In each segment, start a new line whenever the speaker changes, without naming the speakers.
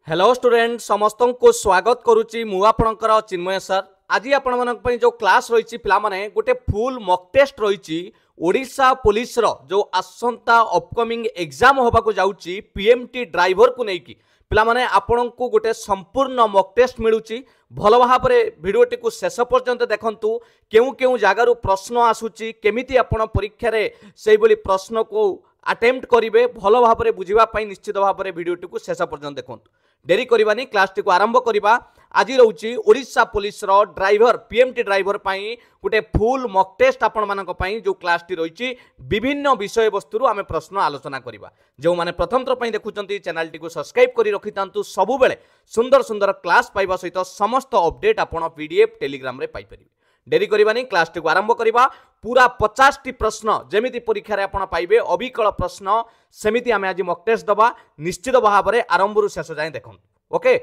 Hello student समस्त को स्वागत करुच्ची मु आपणकर चिन्मय सर आज आपण मन जो क्लास रही पे गोटे फुल मॉक टेस्ट रही ओडिशा पुलिस रो जो आसंता अपकमिंग एग्जाम होबाकू जाउची पीएमटी ड्राइवर को लेकिन पिलामाने आपण को गोटे संपूर्ण मॉक टेस्ट मिलूची भल भाव भिडटी को शेष पर्यंत देखंतु केउ केउ जगार प्रश्न आसूची केमिति आपण परीक्षा रे सेही बोली प्रश्न को अटेम्प्ट करिवे भल भाव बुझिबा पई निश्चित भाव भिडटी को शेष पर्यंत देखंतु डेरी करबानी क्लास टी को आरंभ करबा। आज रोची ओडिशा पुलिस रो ड्राइवर पीएमटी ड्राइवर पाई गोटे फुल मॉक टेस्ट आपण मानक पाई जो क्लास टी रही विभिन्न विषय वस्तु आमे प्रश्न आलोचना करबा। जो माने प्रथम थर पई देखुचंती चैनल टी को सब्सक्राइब करी रखितांतु सबु बेले सुंदर सुंदर क्लास पाइबा सहित समस्त अपडेट आपण पीडीएफ टेलीग्राम रे पाई परिबे। डेरी करबानी क्लास टी को आरंभ करबा। पूरा 50 टी प्रश्न जेमिति परीक्षा रे आपण पाइबे अविकल प्रश्न सेमिति आमे आज मॉक टेस्ट दबा निश्चित भाव में आरंभ रु शेष जाए देखो। ओके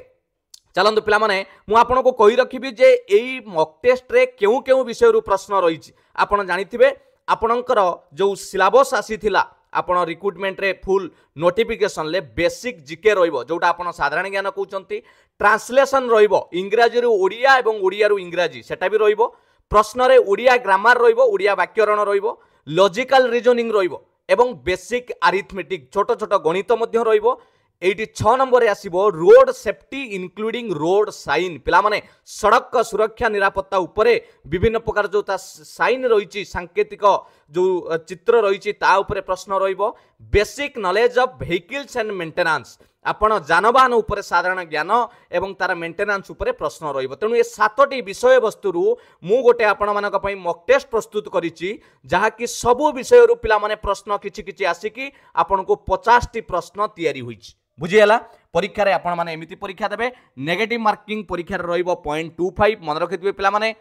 चलतु पिला माने मु आपन को कहि रखिबी जे एई मॉक टेस्ट रे केउ केउ विषय रु प्रश्न रही आपण जानिथिबे। आपणकर जो सिलेबस आसीथिला आपण रिक्रुटमेंट रे फुल नोटिफिकेशन ले बेसिक जीके रहिबो जोटा आपण साधारण ज्ञान कहउचंती ट्रांसलेशन रहिबो इंग्रजी रु ओडिया एवं ओडिया रु इंग्रजी सेटा भी रहिबो। प्रश्न रे ओडिया ग्रामर रहिबो ओडिया व्याकरण रहिबो लॉजिकल रीजनिंग रहिबो एवं बेसिक अरिथमेटिक छोट छोट गणित मध्य रहिबो। एटी 6 नंबर रे आसीबो road safety including road sign पिला माने सड़क सुरक्षा निरापत्ता उपरे विभिन्न प्रकार जो ता साइन रहिछि सांकेतिक जो चित्र रहिछि ता उपरे प्रश्न रहिबो। Basic knowledge of vehicles and maintenance आपण जानवाहन उपरे साधारण ज्ञान एवं तार मेंटेनेंस उपरे प्रश्न रहिबो। तेणु ए 7टी विषय वस्तु रु मु गोटे आपण मानक पई मॉक टेस्ट प्रस्तुत करिछि जहा कि सबु विषय रु पिला माने प्रश्न किछि किछि आसीकि आपण को 50 टी प्रश्न तयारी होइछि बुझियला। परीक्षा रे आपण माने एमिति परीक्षा देबे नेगेटिव मार्किंग परीक्षा रे रहिबो 0.25 मन रखिथिबे पिला माने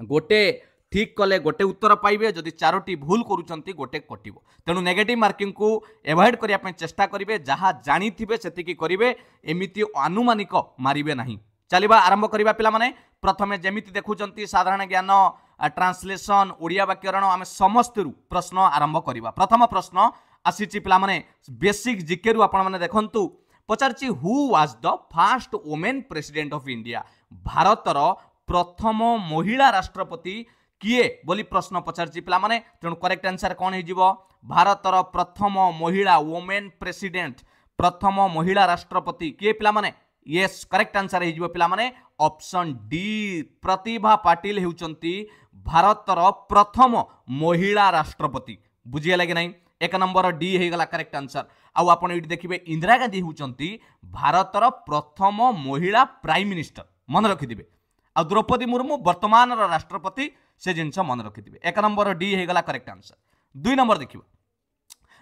गोटे ठीक कले गोटे उत्तर पाइबे जदि 4टी भूल करूचंती गोटे कटिबो। तेणु नेगेटिव मार्किंग को एवॉइड करिया पे चेष्टा करिवे जहा जानिथिबे सेतिकी करिवे एमिति अनुमानिक मारिबे नाही। चलिबा आरंभ करिबा पिला माने प्रथमे जेमिति देखुचंती साधारण ज्ञान ट्रांसलेशन ओडिया व्याकरण आमे समस्त रु प्रश्न आरंभ करिबा। प्रथम प्रश्न आसीची पिला माने बेसिक जीके रु आपण माने देखंतु पचारची who was the first women president of India भारतर प्रथम महिला राष्ट्रपति किए बोली प्रश्न पचारची पिला माने। तेणु करेक्ट आंसर कौन हो भारतर प्रथम महिला वुमेन प्रेसिडेंट प्रथम महिला राष्ट्रपति किए पिला माने यस करेक्ट आंसर हो पिला माने ऑप्शन डी प्रतिभा पाटिल हेउचंती भारतर प्रथम महिला राष्ट्रपति बुझिए कि नहीं। एक नंबर डी हेगला करेक्ट आंसर। आउ आपण एठी देखिबे इंदिरा गांधी हेउचंती भारतर प्रथम महिला प्राइम मिनिस्टर मन रखिदिबे। आ द्रौपदी मुर्मू वर्तमान राष्ट्रपति से जिनस मन रखिदिबे। एक नंबर डी हेगला करेक्ट आंसर। 2 नंबर देखिबा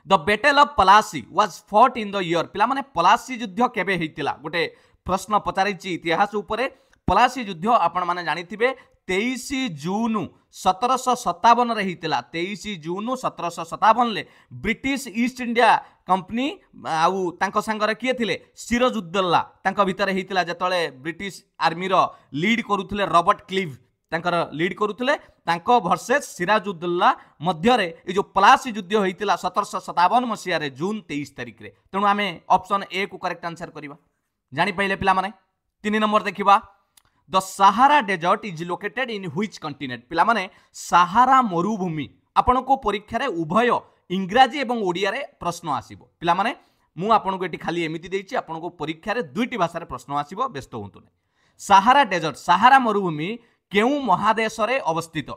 the battle of Plassey was fought in the year पिला माने पलासी युद्ध केबे हेतिला गोटे प्रश्न पचारिछि इतिहास उपरे। पलासी युद्ध आपण माने जानिथिबे 23 जून 1757 रे हितला 23 जून 1757 ले ब्रिटिश ईस्ट इंडिया कंपनी आउ तांको संगरे किए थिले सिराजुद्दौला तांको भितर हितला जतले ब्रिटिश आर्मी रो लीड करूथिले रॉबर्ट क्लीव तांकर लीड करूथिले तांको वर्सेस सिराजुद्दौला मध्य रे ए जो पलासी युद्ध होइतिला 1757 मसिया रे जून 23 तारिख रे। तेणु आमे ऑप्शन ए को करेक्ट आंसर करिवा जानि पहिले पिला माने। 3 नंबर देखिबा the Sahara desert is located in which continent पिला माने सहारा मरुभूमि आपण को परीक्षा रे उभय इंग्रजी एवं ओडिया रे प्रश्न आसीबो पिला माने। मु आपण को एटी खाली एमिति देइछि आपण को परीक्षा रे दुईटी भाषा रे प्रश्न आसीबो व्यस्त होंतु नै। सहारा डेजर्ट सहारा मरुभूमि केउ महादेश रे अवस्थित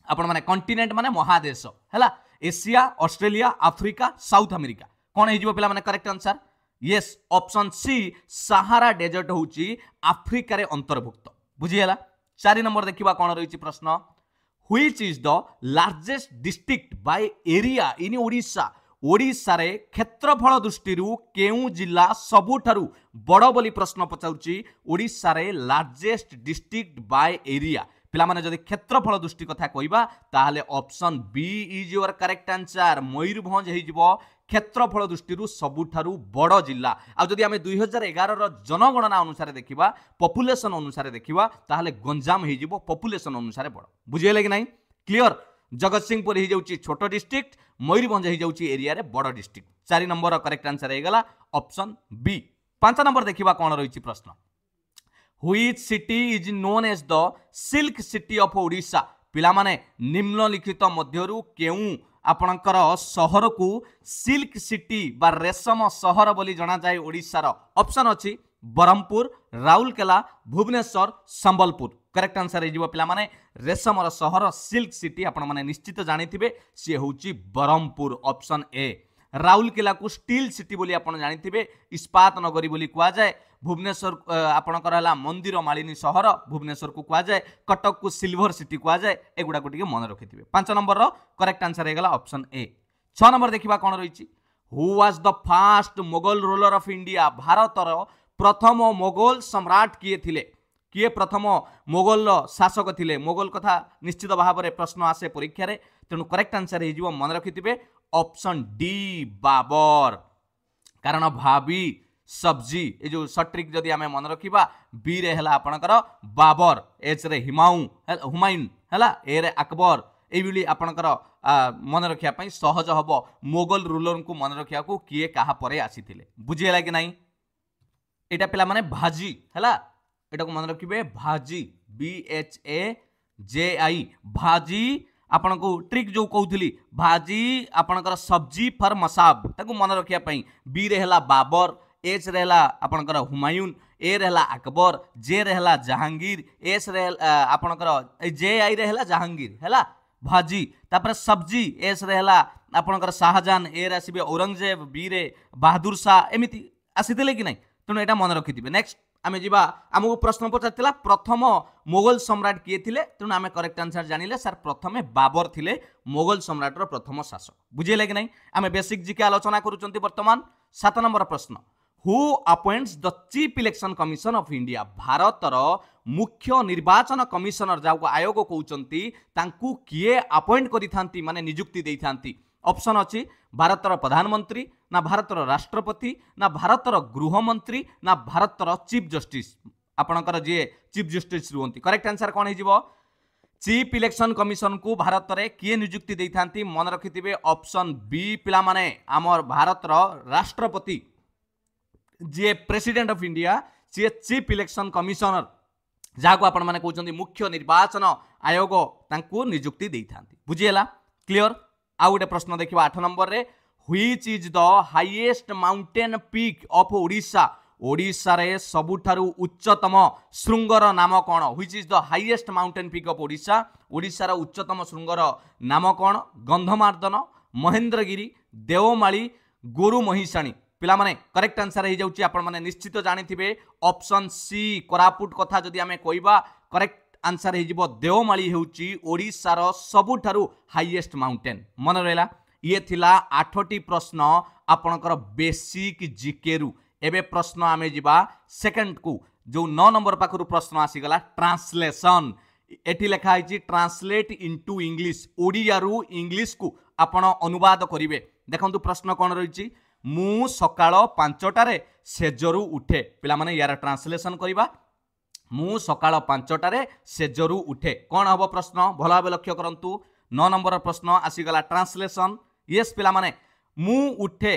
आपण माने कॉन्टिनेंट माने महादेश हैला Asia Australia Africa South America कोन हे जिवो पिला माने correct answer yes option C Sahara desert होची अफ्रीका रे अंतर्भुक्त बुझियला। 4 नंबर देखिबा कोन रहिछि प्रश्न which is the largest district by area in Odisha Odisha रे क्षेत्रफल दृष्टि केउ जिला सबुठारु बड़ बोली प्रश्न पचाउछि ओडिशा रे लार्जेस्ट डिस्ट्रिक्ट बाय एरिया पिला माने जदि क्षेत्रफल दृष्टि कथा कहबा ताहाले option B is your correct answer Mayurbhanj हे जिवो क्षेत्रफल दृष्टि सबुठारु बड़ जिला। आ जदि आमे 2011 रो जनगणना अनुसार देखिबा पॉपुलेशन अनुसार देखिबा ताहाले गंजाम हे जिवो पॉपुलेशन अनुसार बड़ बुझियले कि नहीं क्लियर। जगत सिंहपुर हो जाउची छोट डिस्ट्रिक्ट मयूरभंज हो जाउची एरिया रे बड़ डिस्ट्रिक्ट। 4 नंबर करेक्ट आंसर हो गला ऑप्शन बी 5 नंबर देखिबा कोन रहिछि प्रश्न which city is known as the silk city of Odisha पिला माने निम्नलिखित मध्यरु केउ आपणकर सहर को सिल्क सिटी बा रेशम सहर बोली जना जाए ओडिशार ऑप्शन अछि बरहमपुर राउरकेला भुवनेश्वर संबलपुर करेक्ट आंसर हो पिला माने रेशमर सहर सिल्क सिटी आपण माने निश्चित जानिथिबे सी होउची बरहमपुर ऑप्शन ए राउरकेला को स्टील सिटी बोली आपण जानिथिबे इस्पात नगरी बोली कुआ जाए भुवनेश्वर आपणकर हला मंदिर मालिनी सहर भुवनेश्वर को कुआ जाए कटक को सिल्वर सिटी कुआ जाए एगुडा को टिके मन रखिथिबे 5 नंबर रो करेक्ट आंसर हे गला ऑप्शन ए 6 नंबर देखिबा कोन रहिछि who was the first Mughal ruler of India भारतर प्रथम मोगल सम्राट किए थिले किए प्रथम मोगल शासक थिले मोगल कथा निश्चित भाव में प्रश्न आसे परीक्षा रे तेणु करेक्ट आंसर हो मन रखिथिबे ऑप्शन डी बाबर कारण भाभी सब्जी ये जो सट्रिक जदि आमे मन रखिबा बी रे हला आपणकर बाबर एच रे हुमायून हला ए रे अकबर एइबिली आपणकर मन रखिया पई सहज हबो मोगल रूलर को मन रखिया को किए कहा परे आसीथिले बुझियला कि नाही एटा पिला माने भाजी हला एटा को मन रखिबे भाजी BHAJI भाजी आपण को ट्रिक जो कहूली भाजी आपणकर सब्जी फर मसाब ताको मन रखिया पई बी रे हला बाबर एच रे हला आपणकर हुमायून ए रे हला अकबर जे रे हला जहांगीर एस रे आपणकर JI रे हला जहांगीर हला भाजी तापर सब्जी एस रे हला आपणकर शाहजहान ए रे आसीबे औरंगजेब बी रे बहादुर शाह एमिति आसीथिले कि नाही तेणु एटा मन रखिथिबे नेक्स्ट आमे जिबा हमको प्रश्न पचारतिला प्रथम मोगल सम्राट किए थिले तेणु आमे करेक्ट आंसर जानिले सर प्रथमे बाबर थिले मोगल सम्राटर प्रथम शासक बुझिले कि नाही आमे बेसिक जीके आलोचना करूचंती वर्तमान 7 नंबर प्रश्न who appoints the chief election commission of India भारतर मुख्य निर्वाचन कमिशनर जाको आयोग कहउचंती तांकू किए अपॉइंट करिथांती माने नियुक्ति देइथांती ऑप्शन अछि भारतर प्रधानमंत्री ना भारतर राष्ट्रपति ना भारतर गृहमंत्री ना भारतर चीफ जस्टिस आपणकर जे चीफ जस्टिस रुहंती करेक्ट आंसर कोन हिजिबो चीफ इलेक्शन कमिशन को भारत रे किए नियुक्ति देइथांती मन रखिथिबे ऑप्शन बी पिला माने हमर भारतर राष्ट्रपति जे प्रेसिडेंट ऑफ इंडिया जे चीफ इलेक्शन कमिशनर जाको आपण माने कहउचंती मुख्य निर्वाचन आयोग तांको नियुक्ति देइथांती बुझियला क्लियर आ गोटे प्रश्न देखिबा 8 नंबर रे which is the highest mountain peak of Odisha Odisha रे सबुठारु उच्चतम शृंगर नाम कोन which is the highest mountain peak of Odisha Odisha रो उच्चतम शृंगर नाम कोन गंधमार्दन महेंद्रगिरी देवमाली गोरु महिषाणी पिला माने करेक्ट आंसर हो जाउची आपण माने निश्चित जानिथिबे ऑप्शन सी कोरापुट कथा जदि आमे कहबा करेक्ट आंसर हो देवमाली होउची ओडिशा रो सबुठारु हाईएस्ट माउंटेन मन रहला ये थिला 8टी प्रश्न आपणकर बेसिक जीके रु एबे प्रश्न आमे जिबा सेकंड को जो 9 नंबर पाखरु प्रश्न आसीगला ट्रांसलेशन एठी लेखा आइची ट्रांसलेट इनटू इंग्लिश ओडिया रु इंग्लिश को आपण अनुवाद करिवे देखंतु प्रश्न कोन रहिची मु सकाळ 5टारे सेजरु उठे पिला माने यार ट्रांसलेशन करिबा मु सकाळ 5टारे सेजरु उठे कोन हबो प्रश्न भला भाबे लक्ष्य करंतु 9 नंबर प्रश्न आसीगला ट्रांसलेशन यस पिला माने मु उठे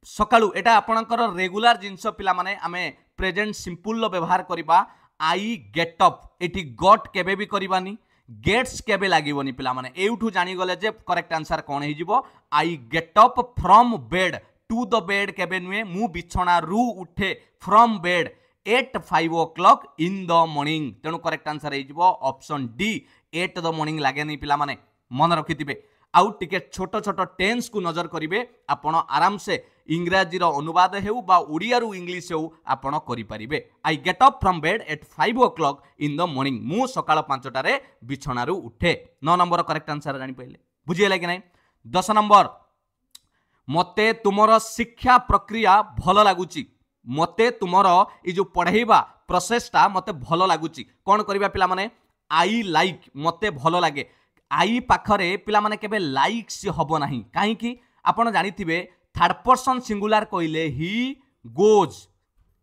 सकाळु एटा आपणकर रेगुलर जिंस पिला माने आमे प्रेजेंट सिंपल लो व्यवहार करिबा आई गेट अप एटी गट केबे भी करिबानी गेट्स केबे लागिबोनी पिला माने एउठु जानि गले जे करेक्ट आंसर कोन हे जिवो I get up from bed to the bed केबे नुए मु बिछणा रु उठे from bed at 5 o'clock in the morning तेणु करेक्ट आंसर हे जिवो ऑप्शन डी 8 द मॉर्निंग लागे नहीं पिला माने मन रखिथिबे आउ टिके छोट छोट टेंस को नजर करिवे आपण आराम से इंग्रजी रो अनुवाद हेउ बा ओडिया रु इंग्लिश हेउ आपण करि परिबे I get up from bed at 5 o'clock in the morning मु सकाळ 5टारे बिछणा रु उठे 9 नंबर करेक्ट आंसर जानि पइले बुझियला कि नै 10 नंबर मते तुमर शिक्षा प्रक्रिया भल लागुची मते तुमर ई जो पढ़ाइबा प्रोसेसटा मते भल लागुची कोन करिबा पिला माने आई लाइक मते भल लागे आई पाखरे पिला माने केबे लाइक्स हबो नाही काहे कि आपण जानिथिबे थर्ड पर्सन सिंगुलर कइले ही गोज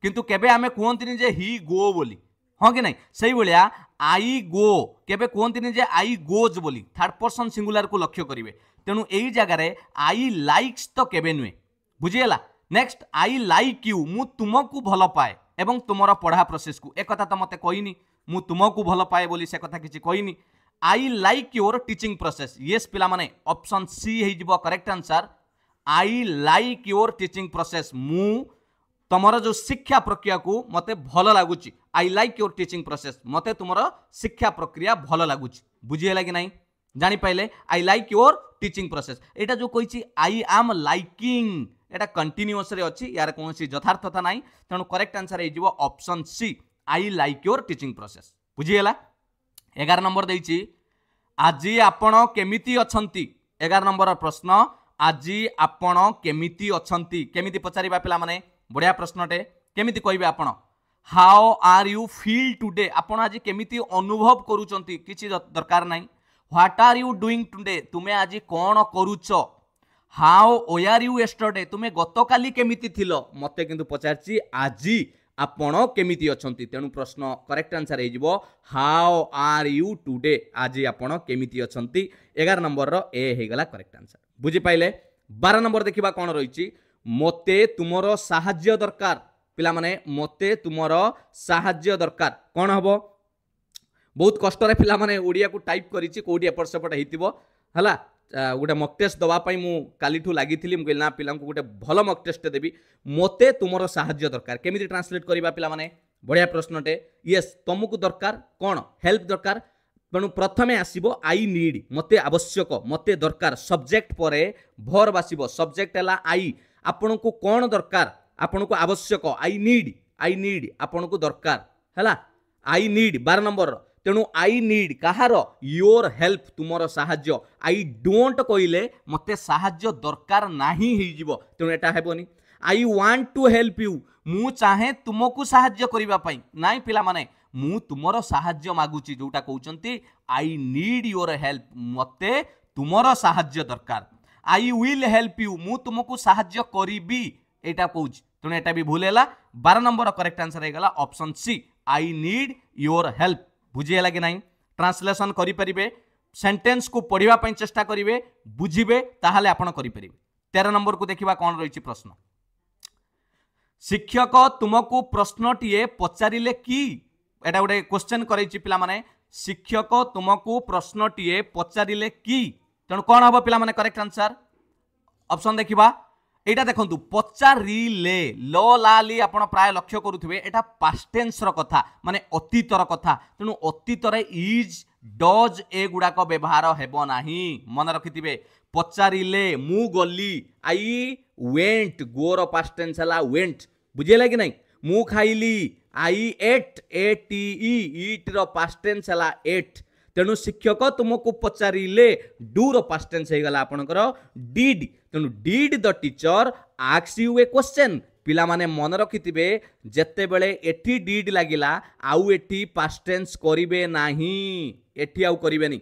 किंतु केबे आमे कोहंतिनी जे ही गो बोली हां कि नाही सही बोलिया आई गो केबे कोहंतिनी जे आई गोज बोली थर्ड पर्सन सिंगुलर को लक्ष्य करिवे तेनु एई जगह रे आई लाइक्स तो केबे नुए बुझियला नेक्स्ट आई लाइक यू मु तुमको भल पाए एवं तुमर पढ़ा प्रोसेस को एक कथा तो मते कहनी मु तुमको भल पाए बोली से कथा किछि कहनी I like your teaching process yes पिला माने ऑप्शन सी हे जिवो correct answer I like your teaching process मु तुमर जो शिक्षा प्रक्रिया को मते भल लागुची I like your teaching process मते तुमर शिक्षा प्रक्रिया भल लागुची बुझिएला कि नहीं जानि पाइले आई लाइक योर टीचिंग प्रोसेस एटा जो कहिछि I am liking Etah continuous रे अछि यार कोनसी यथार्थता नाही तेणु करेक्ट आंसर हे जिवो option C I like your teaching process बुझिएला 11 नंबर देइछि आजी आपण केमिति अछंती 11 नंबर प्रश्न आजी आपण केमिति अछंती केमिति पचारिबा पिला माने बढ़िया प्रश्नटे केमिति कहबे आपण how are you feel today आपण आज केमिति अनुभव करूचंती किछि दरकार नाही what are you doing today तुमे आज कोन करूछ हाउ वेयर यू यस्टरडे तुमे गतकाली केमिति थिलो मते किंतु पचारछि आजी आपण केमिति अछंती तेणु प्रश्न करेक्ट आंसर हे जिवो हाउ आर यू टुडे आज आपण केमिति अछंती 11 नंबर रो ए हे गला करेक्ट आंसर बुझि पाइले 12 नंबर देखिबा कोन रहिछि मोते तुमरो साहाय्य दरकार पिला माने मोते तुमरो साहाय्य दरकार कोन हबो बहुत कष्ट रे पिला माने ओडिया को टाइप करिछि कोडी एपट सेपट हेतिबो हला गोटे मक टेस्ट दवा पाई मु कालीठू लागिथिली मु कहना पिला को गोटे भल मक टेस्ट देबी मोते तुमरो साहाय्य दरकार केमिति ट्रांसलेट करिबा पिला माने बढ़िया प्रश्नटे यस तुमको दरकार कोन हेल्प दरकार तेणु प्रथमे आसीबो आई नीड मते आवश्यक मते दरकार सब्जेक्ट परे भर आसीबो सब्जेक्ट हला आई आपन को कोन दरकार आपन को आवश्यक आई नीड आपन को दरकार हला आई नीड 12 नंबर तेणु आई नीड कहार योर हेल्प तुमर साहाय्य आई डोंट कहले मते साहाय्य दरकार नाही हे जीवो तेणु एटा हेबोनी I want to help you मु चाहे तुमको साहाय्य करिबा पई नाइ पिला माने मु तुमर साहाय्य मागुची जोटा कहउचंती आई नीड योर हेल्प मते तुमर साहाय्य दरकार आई विल हेल्प यू मु तुमको साहाय्य करिबी एटा कहउची तेणु एटा भी भूल हैला 12 नंबर करेक्ट आंसर हे गला option C I need your help बुझिएला कि नहीं ट्रांसलेशन करि परिबे सेंटेंस को पढ़िबा पई चेष्टा करिवे बुझिबे ताहाले आपण करि परिबे 13 नंबर को देखिबा कोन रहिछि प्रश्न शिक्षक तुमको प्रश्नटिए पचारिले की एटा गोटे क्वेश्चन करैछि पिला माने शिक्षक तुमको प्रश्नटिए पचारिले की तेणु कोन हबो पिला माने करेक्ट आंसर ऑप्शन देखिबा एटा देखंतु पचारिले लो लाली आपण प्राय लक्ष्य करूथिबे एटा पास्ट टेंस रो कथा माने अतीतर कथा तेणु अतीतर इज डज ए गुडा को व्यवहार हेबो नाही मन रखिथिबे पचारिले मु गली आई वेंट गोर पास्ट टेंस हला वेंट बुझियला कि नहीं मु खाइली I ate a tea eat रो पास्ट टेंस हला एट तेणु शिक्षक तुमको पचारिले डू रो पास्ट टेंस हे गला आपनकर डिड तेणु did the teacher ask you a question पिला माने मन रखिथिबे जत्ते बेले एठी डिड लागिला आउ एठी पास्ट टेंस करिवे नाही एठी आउ करिवेनी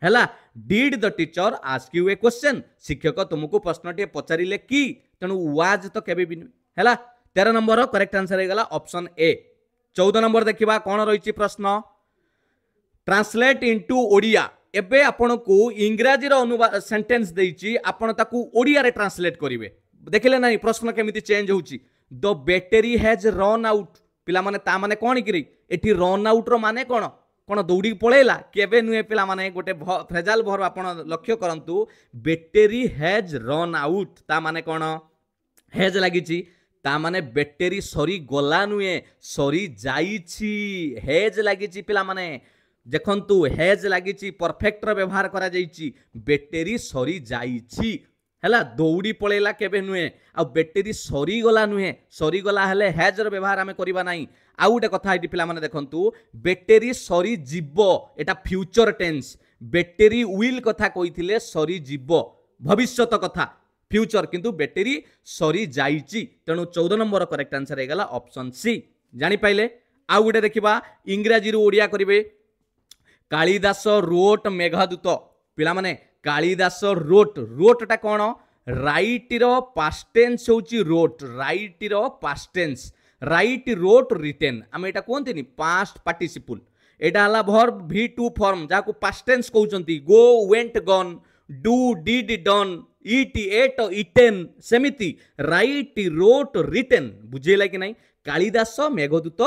हैला did the teacher ask you a question शिक्षक तुमको प्रश्नटे पचारिले की तेणु वाज तो केबे बिन हैला 13 नंबर करेक्ट आंसर हे गला ऑप्शन ए 14 नंबर देखिबा कोन रहिछि प्रश्न ट्रांसलेट इनटू ओडिया एबे आपण को इंग्रजी रो अनुवाद सेंटेंस देइछि आपण ताकू ओडिया रे ट्रांसलेट करिवे देखिले नाही प्रश्न केमिति चेंज होउछि the battery has run out पिला माने ता माने कोन किरी एठी रन आउट रो माने कोन कोन दौड़ी पळेला केबे नुए पिला माने गोटे फ्रेजाल भर आपण लक्ष्य करंतु बैटरी हैज रन आउट ता माने कोन हैज लागिछि ता माने बैटरी सरी गला नुए सरी जाईछि हैज लागिछि पिला माने देखंतु हैज लागिछि परफेक्ट रो व्यवहार करा जाईछि बैटरी सरी जाईछि हैला दौड़ी पळेला केबे नुए आ बैटरी सरी गला नुए सरी गला हेले हैज रो व्यवहार हमें करिबा नाही आ उटे कथा आइति पिला माने देखंतु बैटरी सरी जीवो एटा फ्यूचर टेंस बैटरी विल कथा कहिथिले सरी जीवो भविष्यत कथा फ्यूचर किंतु बैटरी सरी जाईछि तेणु 14 नंबर करेक्ट आंसर हे गला ऑप्शन सी जानि पाइले आ उटे देखिबा इंग्रजी रो ओडिया करिवे कालिदास रोट मेघदूत पिला माने कालिदास रोट रोटटा कोन राइट रो पास्ट टेंस होची रोट राइट रो past tense write road written हम एटा कोनतिनी पास्ट पार्टिसिपल एटा हला वर्ब V2 फॉर्म जाको पास्ट टेंस कहउचंती go went gone do did done eat ate eaten सेमिति राइट रोट रिटेन बुझेला कि नहीं कालिदास मेघदूत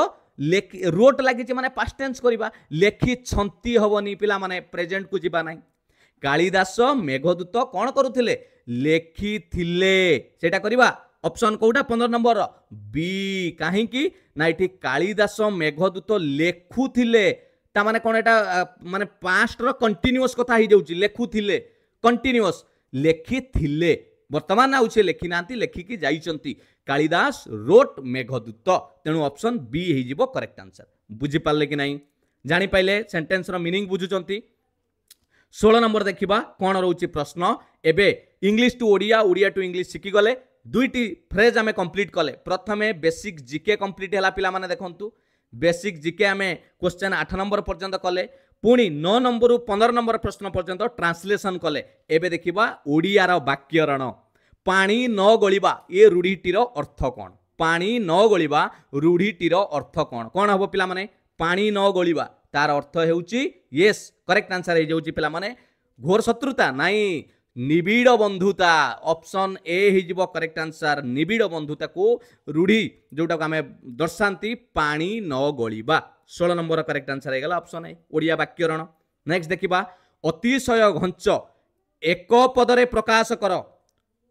रोट लगी माने पास्ट टेंस करबा लेखि छंती हबनी पिला माने प्रेजेंट को जीवा नहीं कालिदास मेघदूत कौन करुथिले लेखिथिले सेटा करबा ऑप्शन कोटा 15 नंबर बी काहेकि ना एठी कालिदास मेघदूत लेखुथिले ता माने कोन एटा माने पास्ट रो कंटीन्यूअस कथा ही जाउची लेखुथिले कंटीन्यूअस लेखिथिले वर्तमान आउछे लेखि नांती लेखिकी जाइचंती कालिदास रोट मेघदूत तेणु ऑप्शन बी ही जीवो करेक्ट आंसर बुझी पाले कि नहीं जानि पाइले सेंटेंस रो मीनिंग बुझुचंती 16 नंबर देखिबा कोन रहउची प्रश्न एबे English to Odia Odia to English शिखि गले दुईटी फ्रेज आमे कंप्लीट कले प्रथमे बेसिक जीके कंप्लीट हैला पिला माने देखंतु बेसिक जीके आमे क्वेश्चन 8 नंबर पर्यंत कले पुणी 9 नंबर रु 15 नंबर प्रश्न पर्यंत ट्रांसलेशन कले एबे देखिबा ओडिया रो वाक्यरण पानी न गलिबा ए रूढ़ीटीर अर्थ कौन पानी न गलिबा रूढ़ीटीर अर्थ कौन कौन हम पिला माने पानी न गलिबा तार अर्थ हेउची यस करेक्ट आंसर हे जाउची पिला माने घोर शत्रुता नाई निबिड़ बंधुता ऑप्शन ए ही जीवो करेक्ट आंसर निबिड़ बंधुता को रूढ़ी जोटा को हमें दर्शांती पानी न गलिबा 16 नंबर करेक्ट आंसर हेगला ऑप्शन ए ओडिया वाक्यरण नेक्स्ट देखिबा अतिशय घंच एक पदरे प्रकाश कर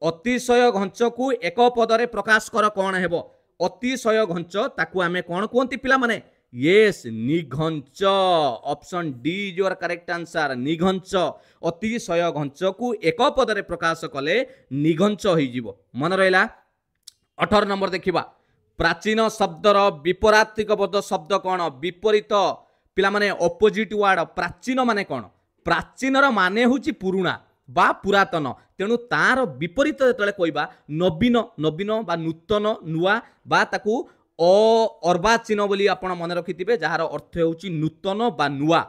अतिशय घंच को एक पदरे प्रकाश कर कौन हेबो अतिशय घंच ताकू आमे कौन कहंती पिला माने यस निघंच option D is your correct answer निघंच अतिशय घंच को एक पदरे प्रकाश कले निघंच होई जीवो मन रहला 18 नंबर देखिबा प्राचीन शब्दर विपरीत बोध शब्द कौन विपरीत पिला माने ऑपोजिट वर्ड प्राचीन माने कौन प्राचीनर माने होची पुराणा बा पुरातन तेणु तार विपरीत जेतले कहबा नवीन नवीन बा नूतन नुआ बा ताकू अर्वाचीन बोली आपण मन रखिथिबे जार अर्थ हेउची नूतन बा नुआ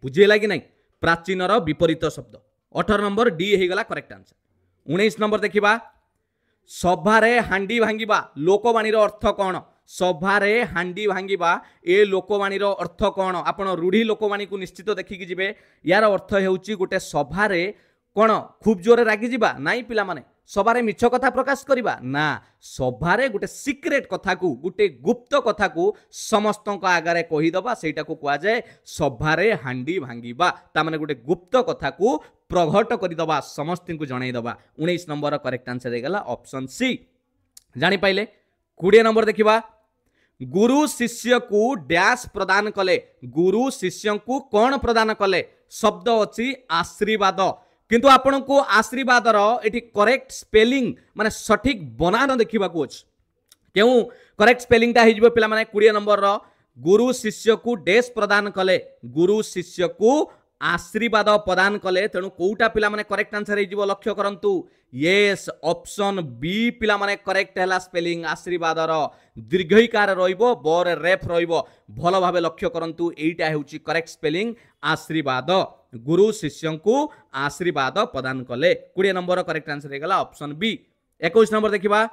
बुझेला कि नहीं प्राचीनर विपरीत शब्द 18 नंबर डी हे गला करेक्ट आंसर 19 नंबर देखिबा सभारे हांडी भांगिबा लोकवाणीर अर्थ कौन सभारे हांडी भांगिबा ए लोकवाणीर अर्थ कौन आपण रूढ़ी लोकवाणी को निश्चित देखिकी जिबे यार अर्थ हेउची गोटे सभारे कौन खूब जोरे रागी जिबा नाई पिला माने सभारे मिछ कथा प्रकाश करिबा ना सभारे गोटे सिक्रेट कथा को गोटे गुप्त कथा को समस्त आगे कहीदबा सेटा को कहा जाए सभारे हांडी भांगिबा ता माने गोटे गुप्त कथा को प्रघट करिदबा समस्त को जणाइदबा 19 नंबर करेक्ट आंसर हेगला ऑप्शन सी जानि पाइले 20 नंबर देखिबा गुरु शिष्य को डैश प्रदान कले गुरु शिष्य को कौन प्रदान कले शब्द अछि आशीर्वाद किंतु आपण को आशीर्वाद एठी करेक्ट स्पेलिंग माने सठिक बनान देखिबा को अछि केउ करेक्ट स्पेलिंग ता हिजबो पिला माने 20 नंबर रो गुरु शिष्य को डैश प्रदान कले गुरु शिष्य को आशीर्वाद प्रदान कले तेणु कोटा पिला माने करेक्ट आंसर हिजबो लक्ष्य करंतु यस ऑप्शन बी पिला माने करेक्ट हैला स्पेलिंग आशीर्वाद रो दीर्घईकार रहिबो बर रेफ रहिबो भलो भाबे लक्ष्य करंतु एटा हेउची करेक्ट स्पेलिंग आशीर्वाद गुरु शिष्य को आशीर्वाद प्रदान कले 20 नंबर करेक्ट आंसर हेगला ऑप्शन बी 21 नंबर देखिबा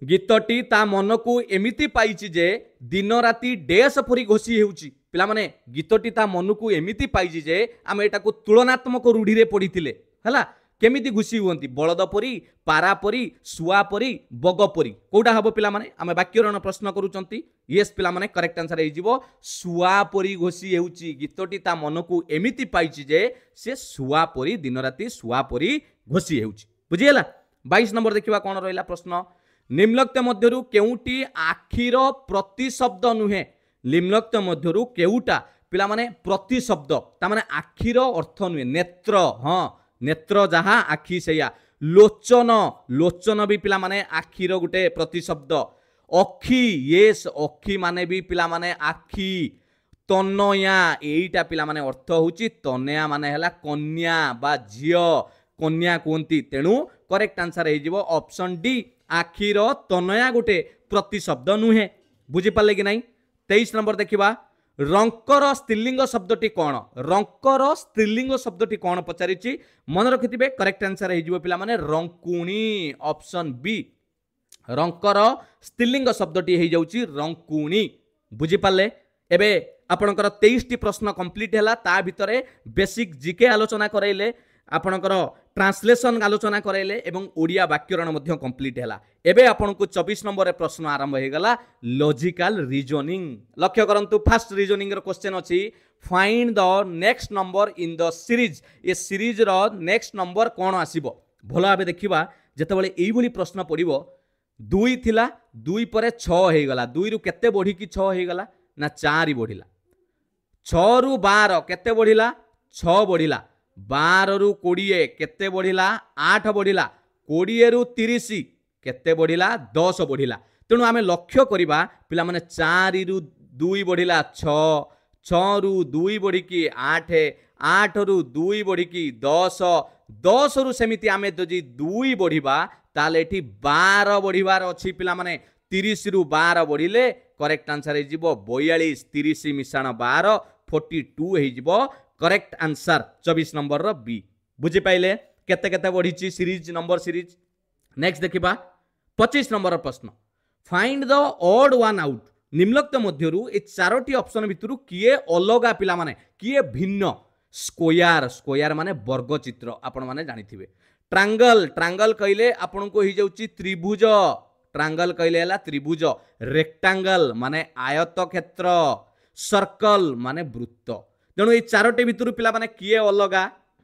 गीतटी ता मन को एमिति पाइछि जे दिन राति डेस परी घोषी हेउछि पिला माने गीतटी ता मन को एमिति पाइछि जे आमे एटा को तुलनात्मक रूढ़ी रे पढिथिले हला केमिति घुसी हुअंती बलद परी पारा परी सुआ परी बग परी कोटा हबो पिला माने आमे वाक्यरण प्रश्न करूचंती यस पिला माने करेक्ट आंसर हे जिवो सुआ परी घोषी हेउची गीतटी ता मन को एमिति पाइछि जे से सुआ परी दिन राति सुआ परी घोषी हेउची बुझियला 22 नंबर देखिबा कोन रहला प्रश्न निम्नलिखित मध्यरु केउटी आखिर प्रतिशब्द नुहे निम्नलिखित मध्यरु केउटा पिला माने प्रतिशब्द ता माने आखिर अर्थ नुहे नेत्र हां नेत्र जहा आखि सेया लोचन लोचन भी पिला माने आखिर गुटे प्रतिशब्द अखी येस अखी माने भी पिला माने आखि तनया एईटा पिला माने अर्थ होची तनया माने हला कन्या बा झियो कन्या कोंती तेणु करेक्ट आंसर हे जिवो ऑप्शन डी आखिर तनया गुटे प्रतिशब्द नुहे बुझी पाले कि नहीं 23 नंबर देखिबा रंकर स्त्रीलिंग शब्दटी कौन रंकर स्त्रीलिंग शब्दटी कौन पचारिछि मन रखिथिबे करेक्ट आंसर हे जिवो पिला माने रंकुणी ऑप्शन बी रंकर स्त्रीलिंग शब्दटी हे जाउछि रंकुणी बुझी पाले एबे आपणकर 23 टी प्रश्न कंप्लीट हैला ता भितरे बेसिक जीके आलोचना करैले आपणकर ट्रांसलेशन आलोचना कराइले एवं ओडिया वाक्यरण मध्य कंप्लीट हैला। एबे आपनको 24 नंबर रे प्रश्न आरंभ हो गला लॉजिकल रीजनिंग। लक्ष्य करंतु फर्स्ट रीजनिंग रो क्वेश्चन अछि find the next number in the series. ए सीरीज रो नेक्स्ट नंबर कोन आसीबो भलो आबे देखिबा। जेतेबेले एई भली प्रश्न पड़िबो 2 थिला 2 परे 6 हे गला 2 रु केते बढ़ी की 6 हे गला ना 4 बढ़िला 6 रु 12 केते बढ़िला 6 बढ़िला 12 रु 20 केते बढ़िला 8 बढ़िला 20 रु 30 केते बढ़िला 10 बढ़िला। तेणु आमे लक्ष्य करिबा पिला माने 4 रु 2 बढ़िला 6 6 रु 2 बढ़ी की 8 8 रु 2 बढ़ी की 10 10 रु सेमिति आमे जदि 2 बढ़िबा ताले एठी 12 बढ़िबार अछि पिला माने 30 रु 12 बढ़िले करेक्ट आंसर हे जिवो 42 30 मिसाण 12 42 हे जिवो करेक्ट आंसर 24 नंबर रो बी। बुझी पाइले केते केते बढ़ीची सीरीज नंबर सीरीज। नेक्स्ट देखिबा 25 नंबर प्रश्न find the odd one out. निम्नलिखित मध्यरु ए चारोटी ऑप्शन भितरु किए अलगा पिला माने किए भिन्न। स्क्वायर स्क्वायर माने वर्ग चित्र आपण माने जानिथिबे। ट्रायंगल ट्रायंगल कहले आपण को ही जाउची त्रिभुज ट्रायंगल कहले हला त्रिभुज। रेक्टेंगल माने आयत क्षेत्र सर्कल माने वृत्त। तेणु ये चारोटी भितरु पिला माने किए अलगा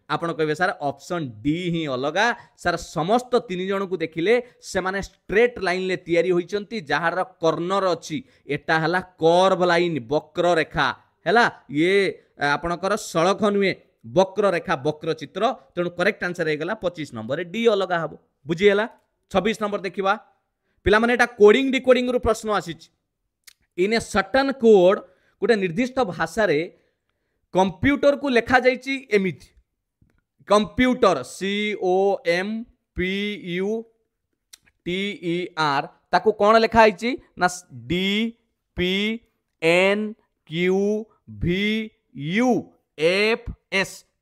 आपण कहबे सर ऑप्शन डी ही अलगा सर। समस्त 3 जन को देखिले से माने स्ट्रेट लाइन ले तयारी होइचंती जहार कॉर्नर अछि एटा हला कर्व लाइन वक्र रेखा हला। ये आपणकर सड़क नुहे वक्र रेखा वक्र चित्र। तेणु करेक्ट आंसर हे गला 25 नंबर डी अलगा हबो। बुझी हला 26 नंबर देखिबा पिला माने एटा कोडिंग डिकोडिंग रु प्रश्न आसीच। इन ए सर्टेन कोड गोटे निर्दिष्ट भाषा रे कंप्यूटर को लेखा जाइची एमिति। कंप्यूटर COMPUTER ताको कौन लिखा है ना DPNQVUFS।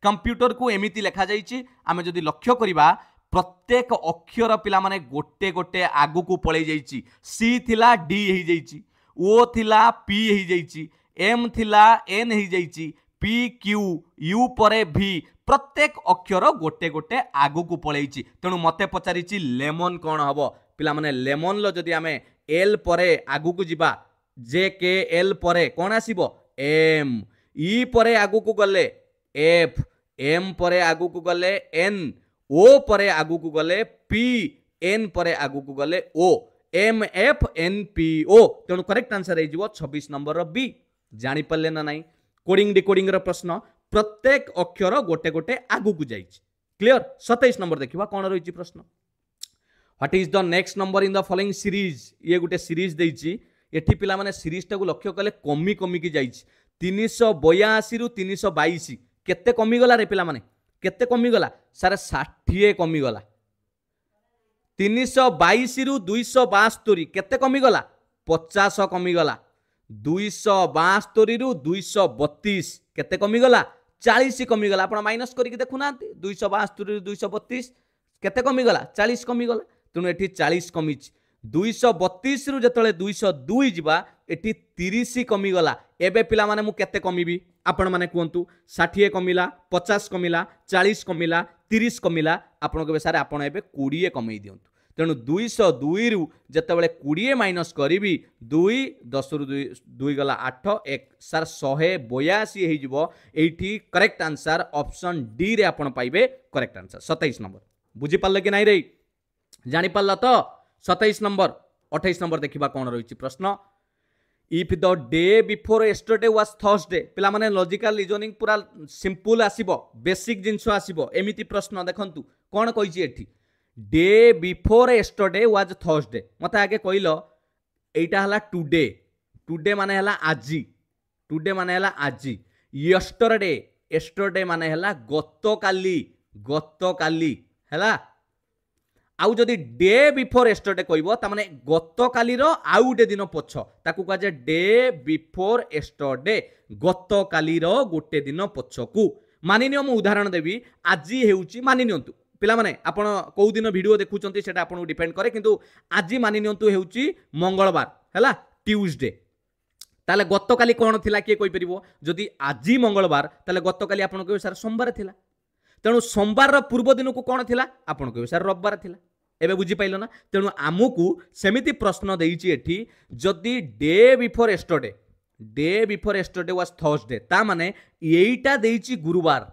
कंप्यूटर को एमिति लिखा जाइची। आमे जदि लक्ष्य करिबा प्रत्येक अक्षर पिला माने गोटे गोटे आगु को पळै जाइची। C थिला D हे जाइची O थिला P हे जाइची M थिला N हे जाइची PQ U परे V प्रत्येक अक्षर गोटे गोटे आगु को पळैची। तेणु मते पचारिची लेमन कौन हबो पिला माने लेमन लो जदि आमे L परे आगु को जिबा JKL परे कौन आसीबो M E परे आगु को गले F M परे आगु को गले N O परे आगु को गले P N परे आगु को गले O M F N P O। तेणु करेक्ट आंसर हे जिवो 26 नंबर रो बी। जानि पल्ले ना नाही कोडिंग डिकोडिंग रो प्रश्न प्रत्येक अक्षर गोटे गोटे आगु को जाइछि। क्लियर 27 नंबर देखिबा कोन रहिछि प्रश्न what is the next number in the following series. ये गोटे सीरीज देइछि एठी पिला माने सीरीज टाको लक्ष्य कले कमी कमी की जाइछि 382 रु 322 केते कमी गला रे पिला माने केते कमी गला सर 60 कमी गला। 322 रु 272 केते कमी गला 50 कमी गला। 272 रु 232 केते कमी गला 40 कमी गला। आपण माइनस करिक देखु ना 272 रु 232 केते कमी गला 40 कमी गला। तेणु एठी 40 कमी 232 रु जतले 202 जिबा एठी 30 कमी गला। एबे पिला माने मु केते कमीबी आपण माने कहंतु 60 कमिला 50 कमिला 40 कमिला 30 कमिला आपण कहबे सारे आपण एबे 20 कमई दियंतु। तेणु 202 रु जतबेले 20 माइनस करिबी 2 10 रु 2 गला 8 1 सर 182 हे जिवो। एठी करेक्ट आंसर ऑप्शन डी रे आपण पाइबे करेक्ट आंसर 27 नंबर। बुझी पाल कि नाही रे जानि पाल तो 27 नंबर। 28 नंबर देखिबा कोन रहिछि प्रश्न if the day before yesterday was Thursday. पिला माने लॉजिकल रीजनिंग पूरा सिंपल आसीबो बेसिक जिंसो आसीबो एमिति प्रश्न देखंतु कोन कहिछि एठी day before yesterday was Thursday. मते आगे कहिलो एटा हला टुडे टुडे माने हला आजी टुडे माने हला आजी। यस्टरडे यस्टरडे माने हला गतकाली हला। आउ जदि डे बिफोर यस्टरडे कहबो ता माने गतकाली रो आउ गोटे दिन पछ ताकू कह जे डे बिफोर यस्टरडे गतकाली रो गोटे दिन पछकू। मानि नियो मु उदाहरण देबी आजी हेउची मानि नियंतु पिला माने आपण को दिन वीडियो देखुचंती सेटा आपण डिपेंड करे किंतु आजी मानि नियंतु हेउची मंगलवार हला ट्यूसडे। ताले गतकाली कोन थिला के कोइ परिबो जदि आजी मंगलवार ताले गतकाली आपण कहबे सर सोमवार थिला। तेणु सोमवार पूर्व दिन को कौन थिला आपण कहबे सर रविवार थिला एबे बुझी पाइलो ना तेणु आमको सेमिति प्रश्न देइछि एठी जदि day before yesterday was Thursday ता माने एईटा देइछि गुरुवार